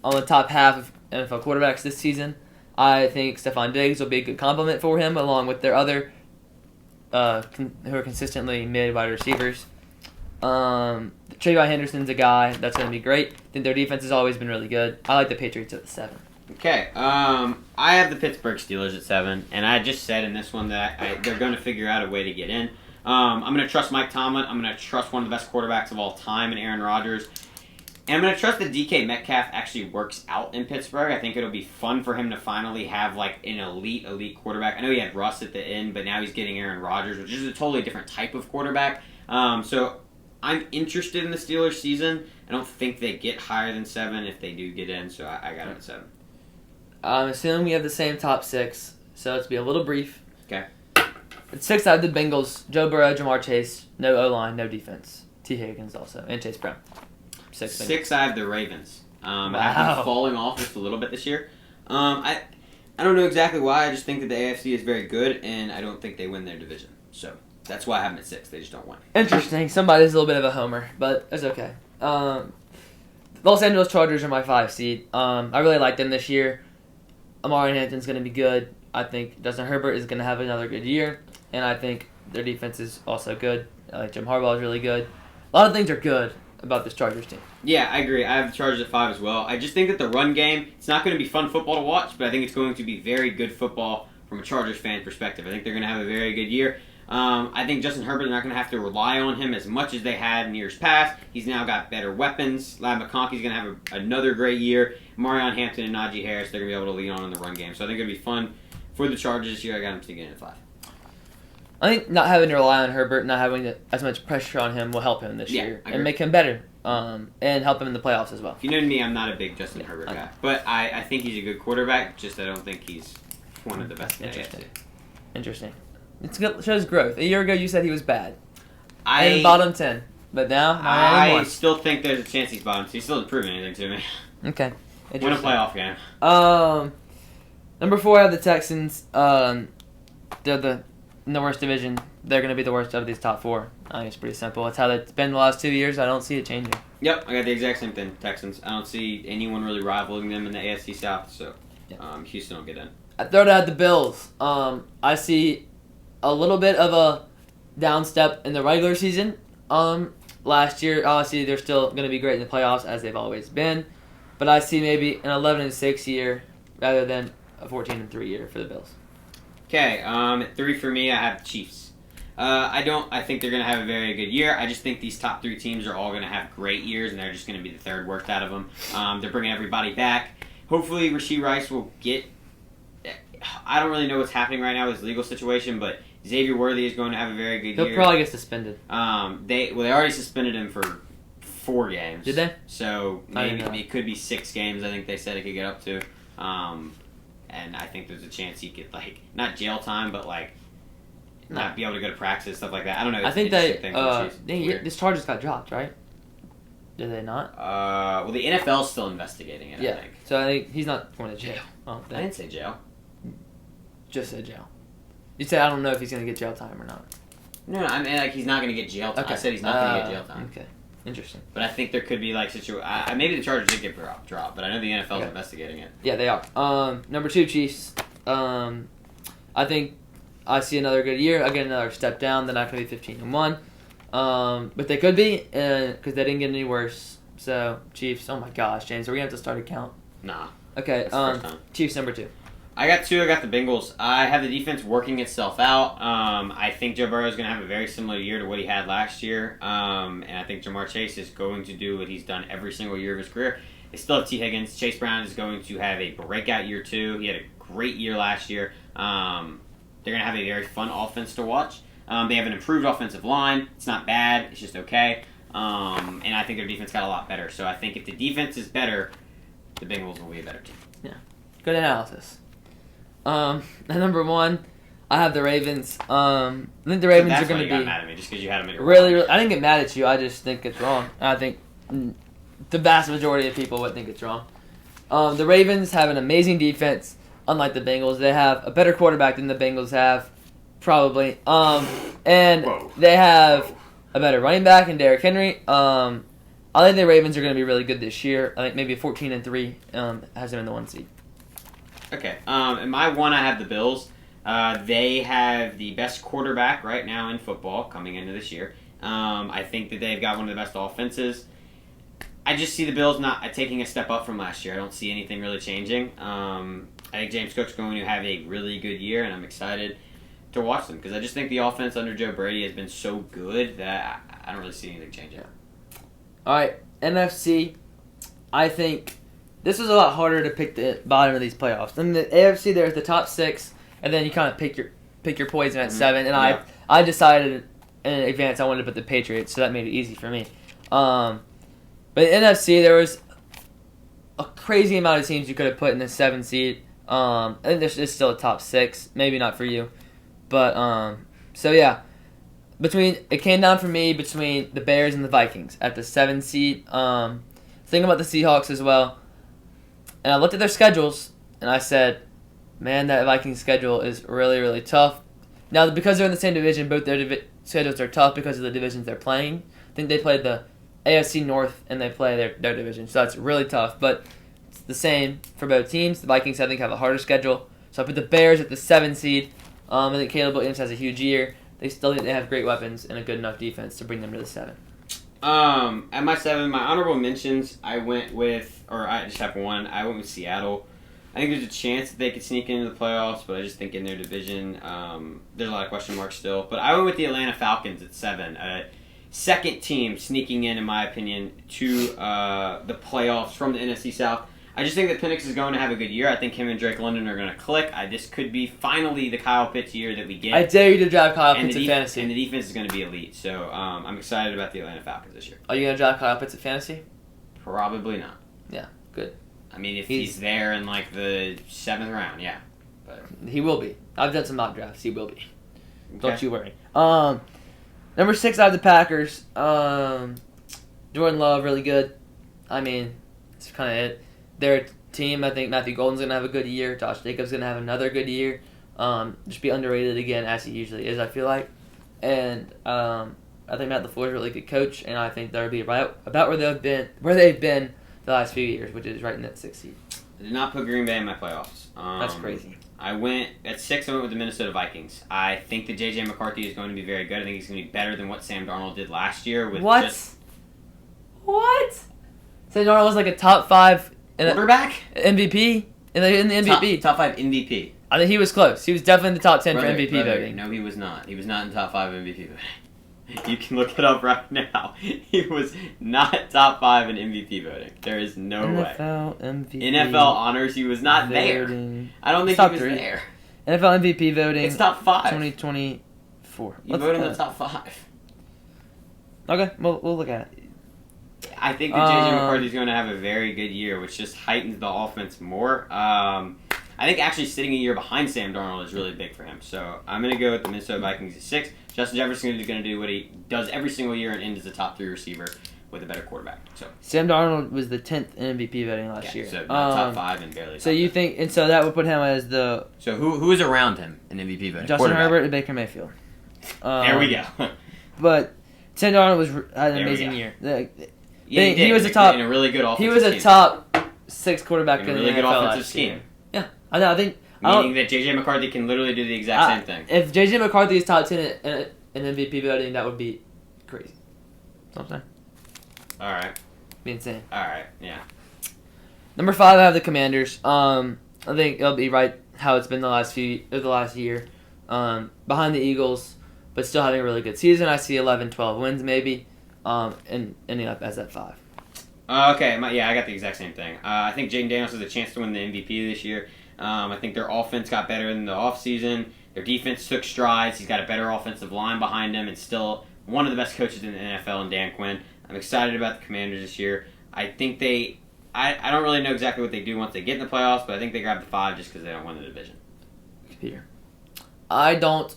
on the top half of NFL quarterbacks this season. I think Stephon Diggs will be a good compliment for him, along with their other who are consistently mid wide receivers. Trayvon Henderson's a guy that's going to be great. I think their defense has always been really good. I like the Patriots at the 7. Okay, I have the Pittsburgh Steelers at 7, and I just said in this one that they're going to figure out a way to get in. I'm going to trust Mike Tomlin. I'm going to trust one of the best quarterbacks of all time in Aaron Rodgers. And I'm going to trust that DK Metcalf actually works out in Pittsburgh. I think it'll be fun for him to finally have like an elite quarterback. I know he had Russ at the end, but now he's getting Aaron Rodgers, which is a totally different type of quarterback. So I'm interested in the Steelers season. I don't think they get higher than 7 if they do get in, so I got it at 7. I'm assuming we have the same top 6, so let's be a little brief. Okay. At 6, I have the Bengals. Joe Burrow, Jamar Chase, no O-line, no defense. T. Higgins also, and Chase Brown. 6, I have the Ravens. Wow. I've been falling off just a little bit this year. I don't know exactly why. I just think that the AFC is very good, and I don't think they win their division. So that's why I have them at 6. They just don't win. Interesting. Somebody's a little bit of a homer, but it's okay. Los Angeles Chargers are my 5 seed. I really like them this year. Amari Hampton's going to be good. I think Justin Herbert is going to have another good year, and I think their defense is also good. I like Jim Harbaugh is really good. A lot of things are good about this Chargers team. Yeah, I agree. I have the Chargers at 5 as well. I just think that the run game, it's not going to be fun football to watch, but I think it's going to be very good football from a Chargers fan perspective. I think they're going to have a very good year. I think Justin Herbert is not going to have to rely on him as much as they had in years past. He's now got better weapons. Ladd McConkey's going to have another great year. Marion Hampton and Najee Harris, they're going to be able to lean on in the run game. So I think it'll be fun for the Chargers this year. I got them sticking at 5. I think not having to rely on Herbert, not having as much pressure on him will help him this year and make him better and help him in the playoffs as well. If you know me, I'm not a big Justin Herbert guy. But I think he's a good quarterback, just I don't think he's one of the best in the AFC. Interesting. It shows growth. A year ago, you said he was bad. I bottom 10. But now, I still think there's a chance he's bottom. He's still hasn't proven anything to me. Okay. Win a playoff game. Number 4, I have the Texans. They're in the worst division. They're going to be the worst out of these top 4. I think it's pretty simple. It's how it's been the last 2 years. I don't see it changing. Yep, I got the exact same thing. Texans. I don't see anyone really rivaling them in the AFC South, so Houston will get in. I throw it at the Bills. I see a little bit of a down step in the regular season. Last year, obviously, they're still going to be great in the playoffs, as they've always been. But I see maybe an 11-6 year rather than a 14-3 year for the Bills. Okay, at 3 for me, I have the Chiefs. I think they're going to have a very good year. I just think these top 3 teams are all going to have great years, and they're just going to be the third worst out of them. They're bringing everybody back. Hopefully, Rashee Rice will get... I don't really know what's happening right now with his legal situation, but Xavier Worthy is going to have a very good year. He'll probably get suspended. They already suspended him for 4 games. Did they? So maybe it could be 6 games. I think they said it could get up to. And I think there's a chance he could not jail time, but not be able to go to practice, stuff like that. I don't know. I think this charge just got dropped, right? Did they not? Well, the NFL's still investigating it. I think. So I think he's not going to jail. I didn't say jail. Just said jail. You said I don't know if he's going to get jail time or not. No, I mean he's not going to get jail time. Okay. I said he's not going to get jail time. Okay. Interesting. But I think there could be like maybe the Chargers did get dropped, but I know the NFL is investigating it. Yeah, they are. Number 2, Chiefs. I think I see another good year. Again, another step down. They're not going to be 15-1. But they could be, because they didn't get any worse. So, Chiefs, oh my gosh, James, are we going to have to start a count? Nah. Okay, Chiefs number 2. I got 2. I got the Bengals. I have the defense working itself out. I think Joe Burrow is going to have a very similar year to what he had last year. And I think Jamar Chase is going to do what he's done every single year of his career. They still have T. Higgins. Chase Brown is going to have a breakout year, too. He had a great year last year. They're going to have a very fun offense to watch. They have an improved offensive line. It's not bad. It's just okay. And I think their defense got a lot better. So I think if the defense is better, the Bengals will be a better team. Yeah. Good analysis. At number 1, I have the Ravens. I think the Ravens are going to be... got mad at me, just because you had them at your really, I didn't get mad at you. I just think it's wrong. I think the vast majority of people would think it's wrong. The Ravens have an amazing defense, unlike the Bengals. They have a better quarterback than the Bengals have, probably. And they have a better running back in Derrick Henry. I think the Ravens are going to be really good this year. I think maybe 14-3 has them in the 1 seed. Okay. In my 1, I have the Bills. They have the best quarterback right now in football coming into this year. I think that they've got one of the best offenses. I just see the Bills not taking a step up from last year. I don't see anything really changing. I think James Cook's going to have a really good year, and I'm excited to watch them because I just think the offense under Joe Brady has been so good that I don't really see anything changing. All right, NFC. I think this is a lot harder to pick the bottom of these playoffs. In the AFC, there's the top 6, and then you kind of pick your poison at 7. And I decided in advance I wanted to put the Patriots, so that made it easy for me. But in NFC, there was a crazy amount of teams you could have put in the 7 seed. I think there's still a top 6, maybe not for you, but so yeah. It came down for me between the Bears and the Vikings at the 7 seed. Thinking about the Seahawks as well. And I looked at their schedules, and I said, man, that Vikings schedule is really, really tough. Now, because they're in the same division, both their schedules are tough because of the divisions they're playing. I think they play the AFC North, and they play their division, so that's really tough. But it's the same for both teams. The Vikings, I think, have a harder schedule. So I put the Bears at the 7 seed. I think Caleb Williams has a huge year. They have great weapons and a good enough defense to bring them to the 7. At my 7, my honorable mentions, I just have 1. I went with Seattle. I think there's a chance that they could sneak into the playoffs, but I just think in their division, there's a lot of question marks still. But I went with the Atlanta Falcons at 7. Second team sneaking in my opinion, to the playoffs from the NFC South. I just think that Penix is going to have a good year. I think him and Drake London are going to click. This could be finally the Kyle Pitts year that we get. I dare you to draft Kyle Pitts in fantasy. And the defense is going to be elite. So I'm excited about the Atlanta Falcons this year. Are you going to draft Kyle Pitts in fantasy? Probably not. Yeah, good. I mean, if he's there in like the 7th round, yeah. But he will be. I've done some mock drafts. He will be. Okay. Don't you worry. Number 6, I have the Packers. Jordan Love, really good. I mean, that's kind of it. Their team, I think Matthew Golden's going to have a good year. Josh Jacobs going to have another good year. Just be underrated again, as he usually is, I feel like. And I think Matt LaFleur is a really good coach, and I think they'll be about where they've been the last few years, which is right in that 6th seed. I did not put Green Bay in my playoffs. That's crazy. At 6, I went with the Minnesota Vikings. I think that J.J. McCarthy is going to be very good. I think he's going to be better than what Sam Darnold did last year. What? Sam Darnold was like a top 5 quarterback? MVP? In the MVP. Top 5 MVP. I think he was close. He was definitely in the top 10 for MVP voting. No, he was not. He was not in top 5 MVP voting. You can look it up right now. He was not top 5 in MVP voting. There is no way. NFL honors, he was not voting. there. I don't think he was there. NFL MVP voting. It's top 5. 2024. You voted in the top 5. Okay, we'll look at it. I think that J.J. McCarthy is going to have a very good year, which just heightens the offense more. I think actually sitting a year behind Sam Darnold is really big for him. So I'm going to go with the Minnesota Vikings at 6. Justin Jefferson is going to do what he does every single year and end as a top 3 receiver with a better quarterback. So Sam Darnold was the 10th in MVP voting last year. So not top 5 and barely top So you 10. think, and so that would put him as the... So who is around him in MVP voting? Justin Herbert and Baker Mayfield. There we go. But Sam Darnold had an There we amazing go. year. Yeah, he was a top. in a really good offensive He was a scheme. top 6 quarterback In in a the really good NFL offensive last scheme. year. Yeah, I think. Meaning that J.J. McCarthy can literally do the exact same thing. If J.J. McCarthy is top 10 in MVP voting, that would be crazy. That's what I'm saying. All right. Be insane. All right. Yeah. Number 5, I have the Commanders. I think it'll be right how it's been the last year. Behind the Eagles, but still having a really good season. I see 11, 12 wins maybe, and ending up as at 5. Okay. I got the exact same thing. I think Jaden Daniels has a chance to win the MVP this year. I think their offense got better in the offseason. Their defense took strides. He's got a better offensive line behind him and still one of the best coaches in the NFL in Dan Quinn. I'm excited about the Commanders this year. I think I don't really know exactly what they do once they get in the playoffs, but I think they grab the 5 just because they don't win the division. Peter. I don't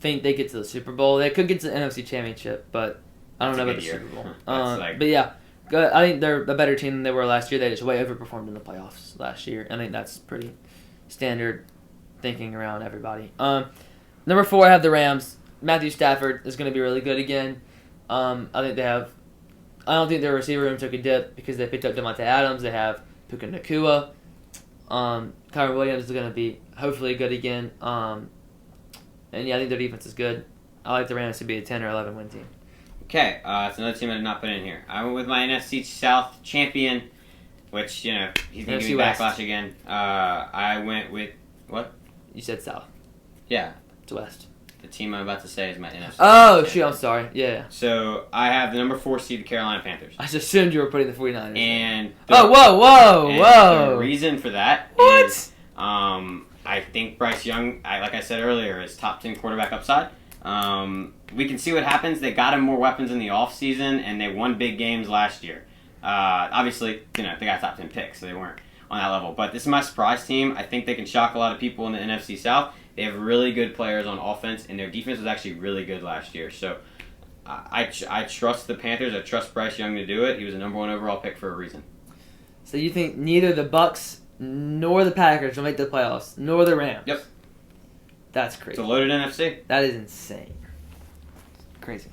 think they get to the Super Bowl. They could get to the NFC Championship, but I don't know about the Super Bowl. But yeah, I think they're a better team than they were last year. They just way overperformed in the playoffs last year. I think that's pretty standard thinking around everybody. Number 4, I have the Rams. Matthew Stafford is going to be really good again. I don't think their receiver room took a dip because they picked up Devontae Adams. They have Puka Nacua. Kyron Williams is going to be hopefully good again. And yeah, I think their defense is good. I like the Rams to be a 10 or 11 win team. Okay, it's another team I did not put in here. I went with my NFC South champion, which, he's going to give me backlash again. I went with, what? You said South. Yeah. It's West. The team I'm about to say is my NFC. Oh, shoot, I'm sorry. Yeah. So, I have the number 4 seed, the Carolina Panthers. I just assumed you were putting the 49ers. And Whoa. The reason for that What? is I think Bryce Young, like I said earlier, is top 10 quarterback upside. We can see what happens. They got him more weapons in the offseason, and they won big games last year. Obviously, they got top 10 picks, so they weren't on that level. But this is my surprise team. I think they can shock a lot of people in the NFC South. They have really good players on offense, and their defense was actually really good last year. So I trust the Panthers. I trust Bryce Young to do it. He was a number 1 overall pick for a reason. So you think neither the Bucks nor the Packers will make the playoffs, nor the Rams? Yep. That's crazy. It's a loaded NFC. That is insane. Crazy.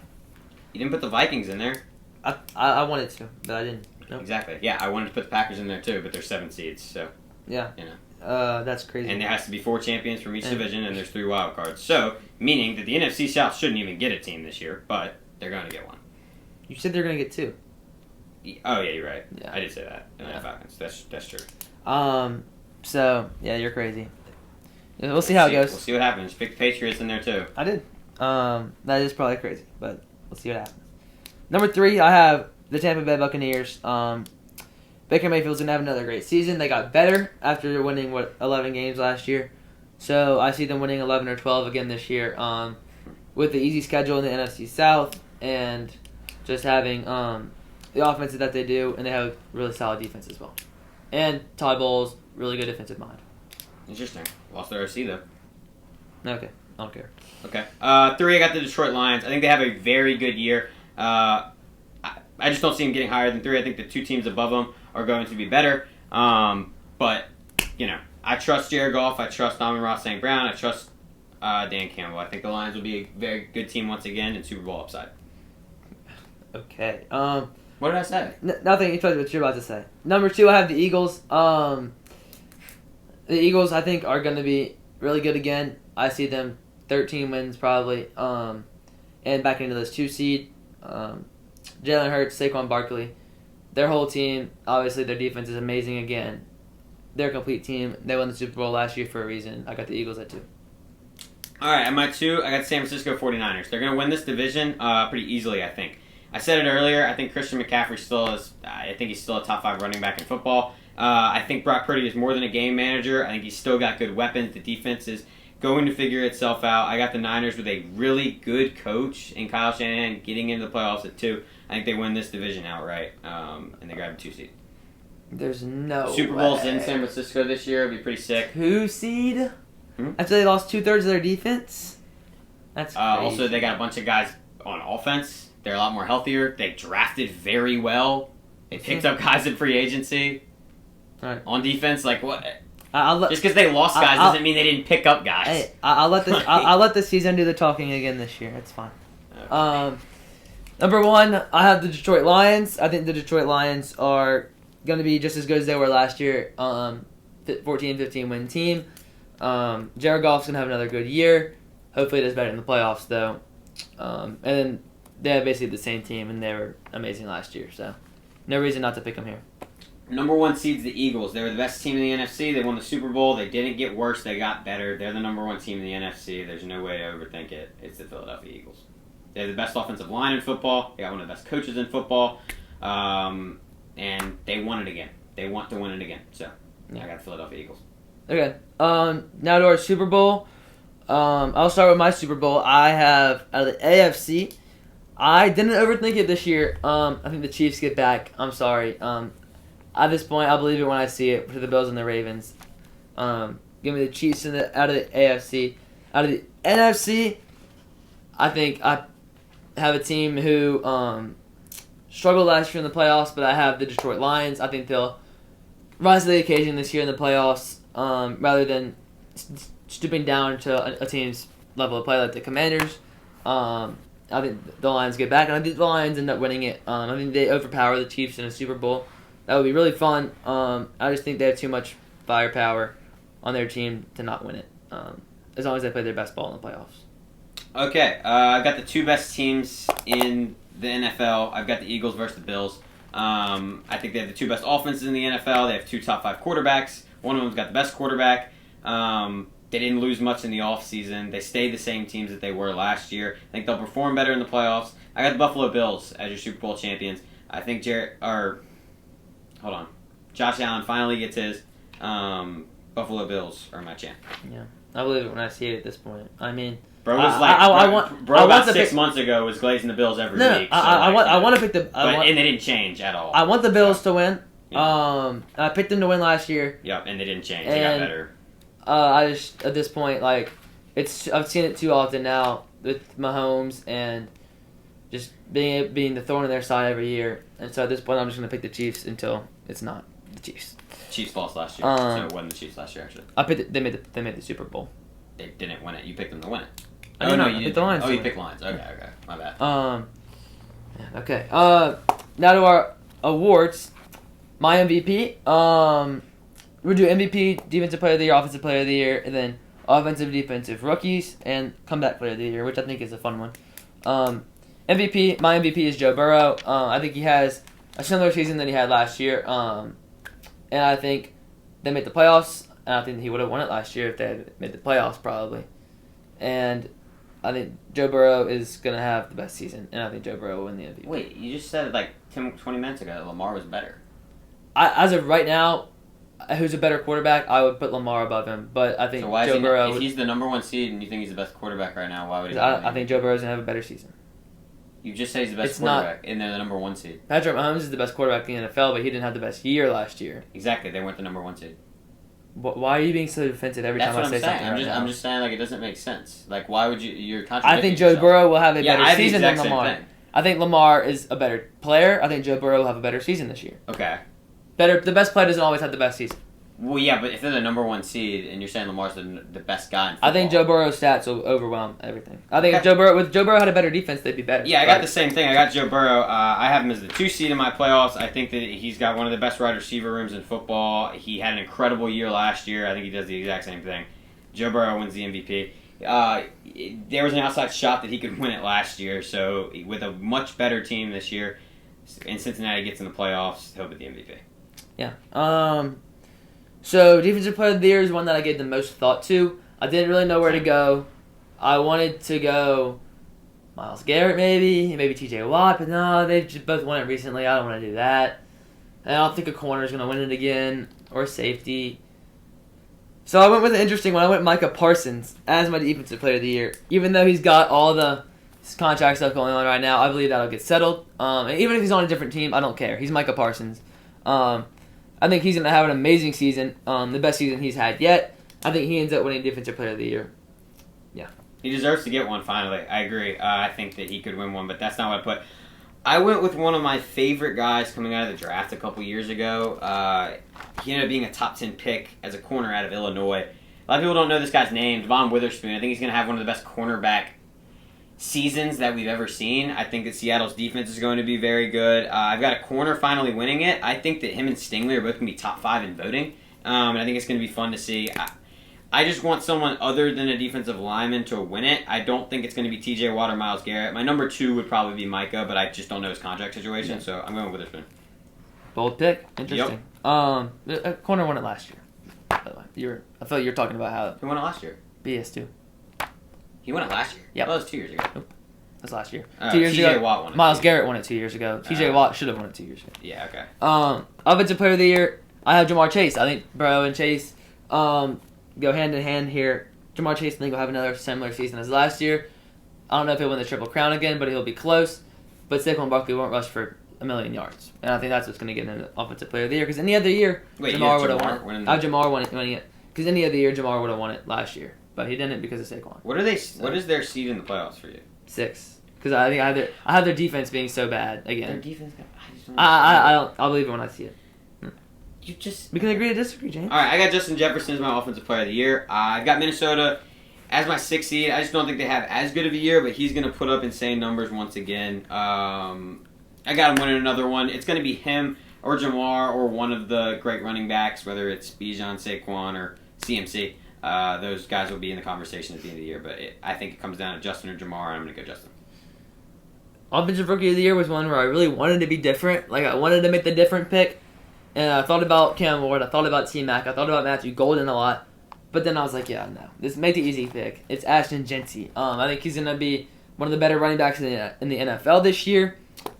You didn't put the Vikings in there. I wanted to, but I didn't. Nope. Exactly. Yeah, I wanted to put the Packers in there too, but they're 7 seeds, so. Yeah. That's crazy. And there has to be 4 champions from each division, and there's 3 wild cards. So, meaning that the NFC South shouldn't even get a team this year, but they're going to get one. You said they're going to get 2. Oh, yeah, you're right. Yeah. I did say that. And Falcons. That's true. So, yeah, you're crazy. We'll see how it goes. We'll see what happens. Pick the Patriots in there, too. I did. That is probably crazy, but we'll see what happens. Number 3, I have the Tampa Bay Buccaneers. Baker Mayfield's going to have another great season. They got better after winning, 11 games last year. So I see them winning 11 or 12 again this year with the easy schedule in the NFC South and just having the offense that they do, and they have a really solid defense as well. And Todd Bowles, really good defensive mind. Interesting. Lost their OC, though. Okay. I don't care. Okay. 3, I got the Detroit Lions. I think they have a very good year. I just don't see them getting higher than 3. I think the 2 teams above them are going to be better. But, I trust Jared Goff. I trust Amon-Ra St. Brown. I trust Dan Campbell. I think the Lions will be a very good team once again and Super Bowl upside. Okay. What did I say? Nothing. You told me what you're about to say. Number 2, I have the Eagles. The Eagles, I think, are going to be really good again. I see them 13 wins probably, and back into this 2 seed. Jalen Hurts, Saquon Barkley, their whole team. Obviously, their defense is amazing again. They're a complete team. They won the Super Bowl last year for a reason. I got the Eagles at 2. All right, at my 2, I got the San Francisco 49ers. They're going to win this division pretty easily, I think. I said it earlier. I think Christian McCaffrey still is. I think he's still a top 5 running back in football. I think Brock Purdy is more than a game manager. I think he's still got good weapons. The defense is going to figure itself out. I got the Niners with a really good coach in Kyle Shanahan getting into the playoffs at 2. I think they win this division outright, and they grab a 2 seed. There's no Super Bowl's way. in San Francisco this year. It'd be pretty sick. 2 seed? Hmm? After they lost 2/3 of their defense? That's crazy. Also, they got a bunch of guys on offense. They're a lot more healthier. They drafted very well. They picked up guys in free agency. Right. On defense, like what? Just because they lost guys doesn't mean they didn't pick up guys. Hey, I'll let the season do the talking again this year. It's fine. Okay. Number 1, I have the Detroit Lions. I think the Detroit Lions are going to be just as good as they were last year. 14-15 win team. Jared Goff's going to have another good year. Hopefully he does better in the playoffs, though. And then they have basically the same team, and they were amazing last year. So no reason not to pick them here. Number 1 seed's the Eagles. They were the best team in the NFC. They won the Super Bowl. They didn't get worse. They got better. They're the number 1 team in the NFC. There's no way to overthink it. It's the Philadelphia Eagles. They have the best offensive line in football. They got one of the best coaches in football. And they won it again. They want to win it again. So, yeah. I got the Philadelphia Eagles. Okay. Now to our Super Bowl. I'll start with my Super Bowl. I have, out of the AFC, I didn't overthink it this year. I think the Chiefs get back. I'm sorry. At this point, I'll believe it when I see it for the Bills and the Ravens. Give me the Chiefs out of the AFC. Out of the NFC, I think I have a team who struggled last year in the playoffs, but I have the Detroit Lions. I think they'll rise to the occasion this year in the playoffs rather than stooping down to a team's level of play like the Commanders. I think the Lions get back, and I think the Lions end up winning it. I think they overpower the Chiefs in a Super Bowl. That would be really fun. I just think they have too much firepower on their team to not win it, as long as they play their best ball in the playoffs. Okay, I've got the 2 best teams in the NFL. I've got the Eagles versus the Bills. I think they have the 2 best offenses in the NFL. They have 2 top 5 quarterbacks. One of them's got the best quarterback. They didn't lose much in the offseason. They stayed the same teams that they were last year. I think they'll perform better in the playoffs. I got the Buffalo Bills as your Super Bowl champions. I think Josh Allen finally gets his. Buffalo Bills are my champ. Yeah, I believe it when I see it at this point. I mean, bro was about 6 months ago was glazing the Bills every week. I want to pick the. And they didn't change at all. I want the Bills to win. Yeah. I picked them to win last year. Yep, and they didn't change. They got better. I just at this point I've seen it too often now with Mahomes and just being the thorn in their side every year. And so at this point I'm just gonna pick the Chiefs until it's not the Chiefs. Chiefs lost last year, so it wasn't the Chiefs last year actually. They made the Super Bowl. They didn't win it. You picked them to win it. I picked the Lions. Oh, you picked Lions. Okay, my bad. Okay. Now to our awards. My MVP. We'll do MVP, Defensive Player of the Year, Offensive Player of the Year, and then Offensive Defensive Rookies, and Comeback Player of the Year, which I think is a fun one. MVP, my MVP is Joe Burrow. I think he has a similar season that he had last year. And I think they made the playoffs, and I think he would have won it last year if they had made the playoffs probably. And I think Joe Burrow is going to have the best season, and I think Joe Burrow will win the MVP. Wait, you just said 20 minutes ago that Lamar was better. As of right now, who's a better quarterback, I would put Lamar above him. But I think Joe Burrow... If he's the number 1 seed and you think he's the best quarterback right now, why would he? I think Joe Burrow's going to have a better season. You just say he's the best quarterback, and they're the number 1 seed. Patrick Mahomes is the best quarterback in the NFL, but he didn't have the best year last year. Exactly, they weren't the number 1 seed. Why are you being so defensive every time I say something? I'm just saying it doesn't make sense. Why would you're contradicting I think Joe Burrow will have a better season than Lamar. Thing. I think Lamar is a better player. I think Joe Burrow will have a better season this year. Okay. The best player doesn't always have the best season. Well, yeah, but if they're the number 1 seed and you're saying Lamar's the best guy in football. I think Joe Burrow's stats will overwhelm everything. I think if Joe Burrow had a better defense, they'd be better. Yeah, I got the same thing. I got Joe Burrow. I have him as the 2 seed in my playoffs. I think that he's got one of the best wide receiver rooms in football. He had an incredible year last year. I think he does the exact same thing. Joe Burrow wins the MVP. There was an outside shot that he could win it last year, so with a much better team this year, and Cincinnati gets in the playoffs, he'll be the MVP. Yeah. So, Defensive Player of the Year is one that I gave the most thought to. I didn't really know where to go. I wanted to go Myles Garrett maybe TJ Watt, but no, they've just both won it recently. I don't want to do that. And I don't think a corner is going to win it again, or safety. So I went with an interesting one. I went Micah Parsons as my Defensive Player of the Year. Even though he's got all the contract stuff going on right now, I believe that'll get settled. And even if he's on a different team, I don't care. He's Micah Parsons. I think he's going to have an amazing season, the best season he's had yet. I think he ends up winning Defensive Player of the Year. Yeah. He deserves to get one, finally. I agree. I think that he could win one, but that's not what I put. I went with one of my favorite guys coming out of the draft a couple years ago. He ended up being a top 10 pick as a corner out of Illinois. A lot of people don't know this guy's name, Devon Witherspoon. I think he's going to have one of the best cornerback seasons that we've ever seen. I think that Seattle's defense is going to be very good. I've got a corner finally winning it. I think that him and Stingley are both going to be top 5 in voting, and I think it's going to be fun to see. I just want someone other than a defensive lineman to win it. I don't think it's going to be T.J. Watt or Myles Garrett. My number 2 would probably be Micah, but I just don't know his contract situation, so I'm going with Witherspoon. Bold pick. Interesting. Yep. Corner won it last year. By the way, I felt you were talking about how Who won it last year? BS2. He won it last year. Yeah, that was 2 years ago. Nope. That's last year. 2 years ago. Watt won it. Myles Garrett won it 2 years ago. T.J. Watt should have won it 2 years ago. Yeah. Okay. Offensive player of the year. I have Jamar Chase. I think Burrow and Chase go hand in hand here. Jamar Chase, I think, will have another similar season as last year. I don't know if he'll win the Triple Crown again, but he'll be close. But Saquon Barkley won't rush for 1,000,000 yards. And I think that's what's going to get him the Offensive Player of the Year. Because any other year, Jamar would have won it. I have Jamar winning it. Because any other year, Jamar would have won it last year. But he didn't because of Saquon. What is their seed in the playoffs for you? 6. Because I think I have their defense being so bad again. Their defense? I'll believe it when I see it. We can agree to disagree, James. All right, I got Justin Jefferson as my Offensive Player of the Year. I've got Minnesota as my 6th seed. I just don't think they have as good of a year, but he's going to put up insane numbers once again. I got him winning another one. It's going to be him or Jamar or one of the great running backs, whether it's Bijan, Saquon, or CMC. Those guys will be in the conversation at the end of the year, but I think it comes down to Justin or Jamar, and I'm going to go Justin. Offensive Rookie of the Year was one where I really wanted to be different. Like, I wanted to make the different pick. And I thought about Cam Ward, I thought about T-Mac, I thought about Matthew Golden a lot. But then I was like, yeah, no. Make the easy pick. It's Ashton Jeanty. I think he's going to be one of the better running backs in the NFL this year.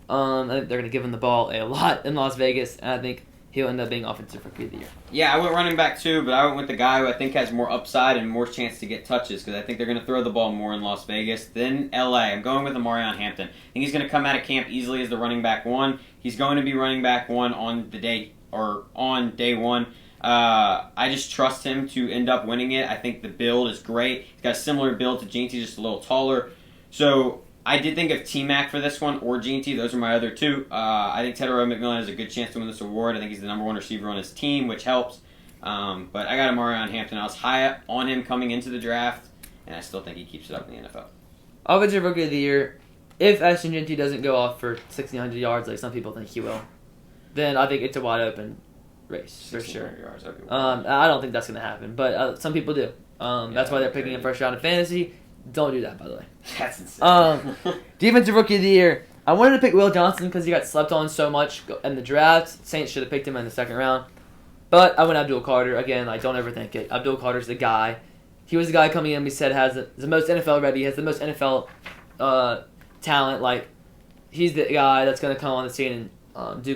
I think they're going to give him the ball a lot in Las Vegas. And I think he'll end up being Offensive Rookie of the Year. Yeah, I went running back too, but I went with the guy who I think has more upside and more chance to get touches because I think they're going to throw the ball more in Las Vegas than LA. I'm going with Amarion Hampton. I think he's going to come out of camp easily as the running back 1. He's going to be running back 1 on day 1. I just trust him to end up winning it. I think the build is great. He's got a similar build to Jeanty, just a little taller. So I did think of T-Mac for this one or Jeanty. Those are my other 2. I think Tedero McMillan has a good chance to win this award. I think he's the number 1 receiver on his team, which helps. But I got Amarion Hampton. I was high on him coming into the draft, and I still think he keeps it up in the NFL. Offensive Rookie of the Year, if Ashton Jeanty doesn't go off for 1,600 yards like some people think he will, then I think it's a wide open race for sure. Yards, I don't think that's going to happen, but some people do. That's why they're picking him first round of fantasy. Don't do that, by the way. That's insane. Defensive Rookie of the Year. I wanted to pick Will Johnson because he got slept on so much in the draft. Saints should have picked him in the 2nd round. But I went Abdul Carter. Again, don't overthink it. Abdul Carter's the guy. He was the guy coming in, we said, has the most NFL ready. He has the most NFL talent. Like, he's the guy that's going to come on the scene and do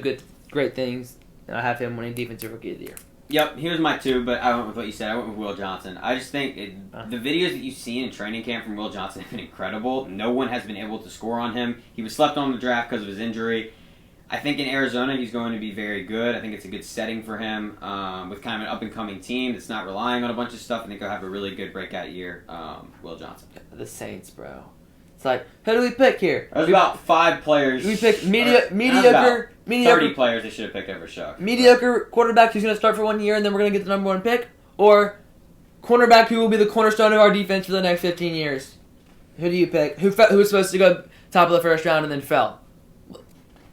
great things. And I have him winning Defensive Rookie of the Year. Yep, he was my 2, but I went with what you said. I went with Will Johnson. I just think the videos that you've seen in training camp from Will Johnson have been incredible. No one has been able to score on him. He was slept on the draft because of his injury. I think in Arizona he's going to be very good. I think it's a good setting for him with kind of an up-and-coming team that's not relying on a bunch of stuff. I think he'll have a really good breakout year, Will Johnson. The Saints, bro. It's like, who do we pick here? There's about 5 players. We pick mediocre. 30 players they should have picked over Shuck. Mediocre quarterback who's going to start for 1 year and then we're going to get the number 1 pick? Or cornerback who will be the cornerstone of our defense for the next 15 years? Who do you pick? Who was supposed to go top of the 1st round and then fell?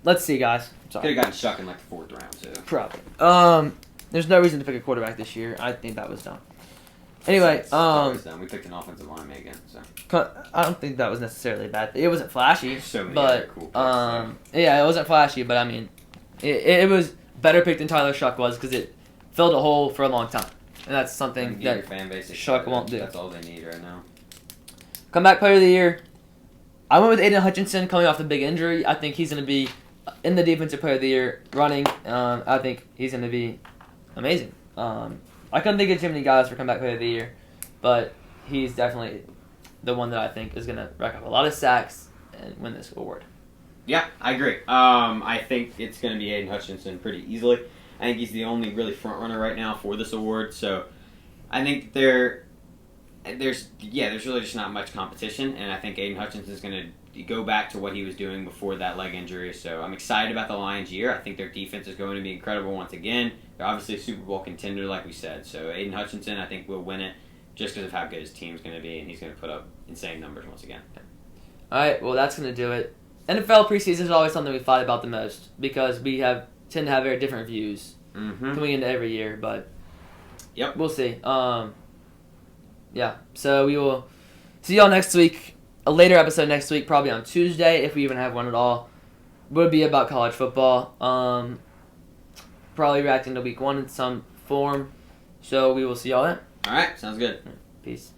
Let's see, guys. Could have gotten Shuck in like the 4th round, too. Probably. There's no reason to pick a quarterback this year. I think that was dumb. Anyway, we picked an offensive lineman again, so I don't think that was necessarily bad. It wasn't flashy, so many but other cool picks, yeah, it wasn't flashy. But I mean, it was better pick than Tyler Shuck was because it filled a hole for a long time, and that's something that your fan base Shuck won't do. That's all they need right now. Comeback Player of the Year. I went with Aiden Hutchinson coming off the big injury. I think he's going to be in the Defensive Player of the Year running. I think he's going to be amazing. I couldn't think of too many guys for Comeback Player of the Year, but he's definitely the one that I think is going to rack up a lot of sacks and win this award. Yeah, I agree. I think it's going to be Aiden Hutchinson pretty easily. I think he's the only really front runner right now for this award, so I think there's really just not much competition, and I think Aiden Hutchinson is going to go back to what he was doing before that leg injury. So I'm excited about the Lions' year. I think their defense is going to be incredible once again. They're obviously a Super Bowl contender, like we said. So Aiden Hutchinson, I think, will win it just because of how good his team's going to be, and he's going to put up insane numbers once again. All right, well, that's going to do it. NFL preseason is always something we fight about the most because we tend to have very different views coming into every year, but we'll see. So we will see y'all next week. A later episode next week, probably on Tuesday, if we even have one at all, would be about college football. Probably reacting to week 1 in some form. So we will see y'all then. All right, sounds good. Peace.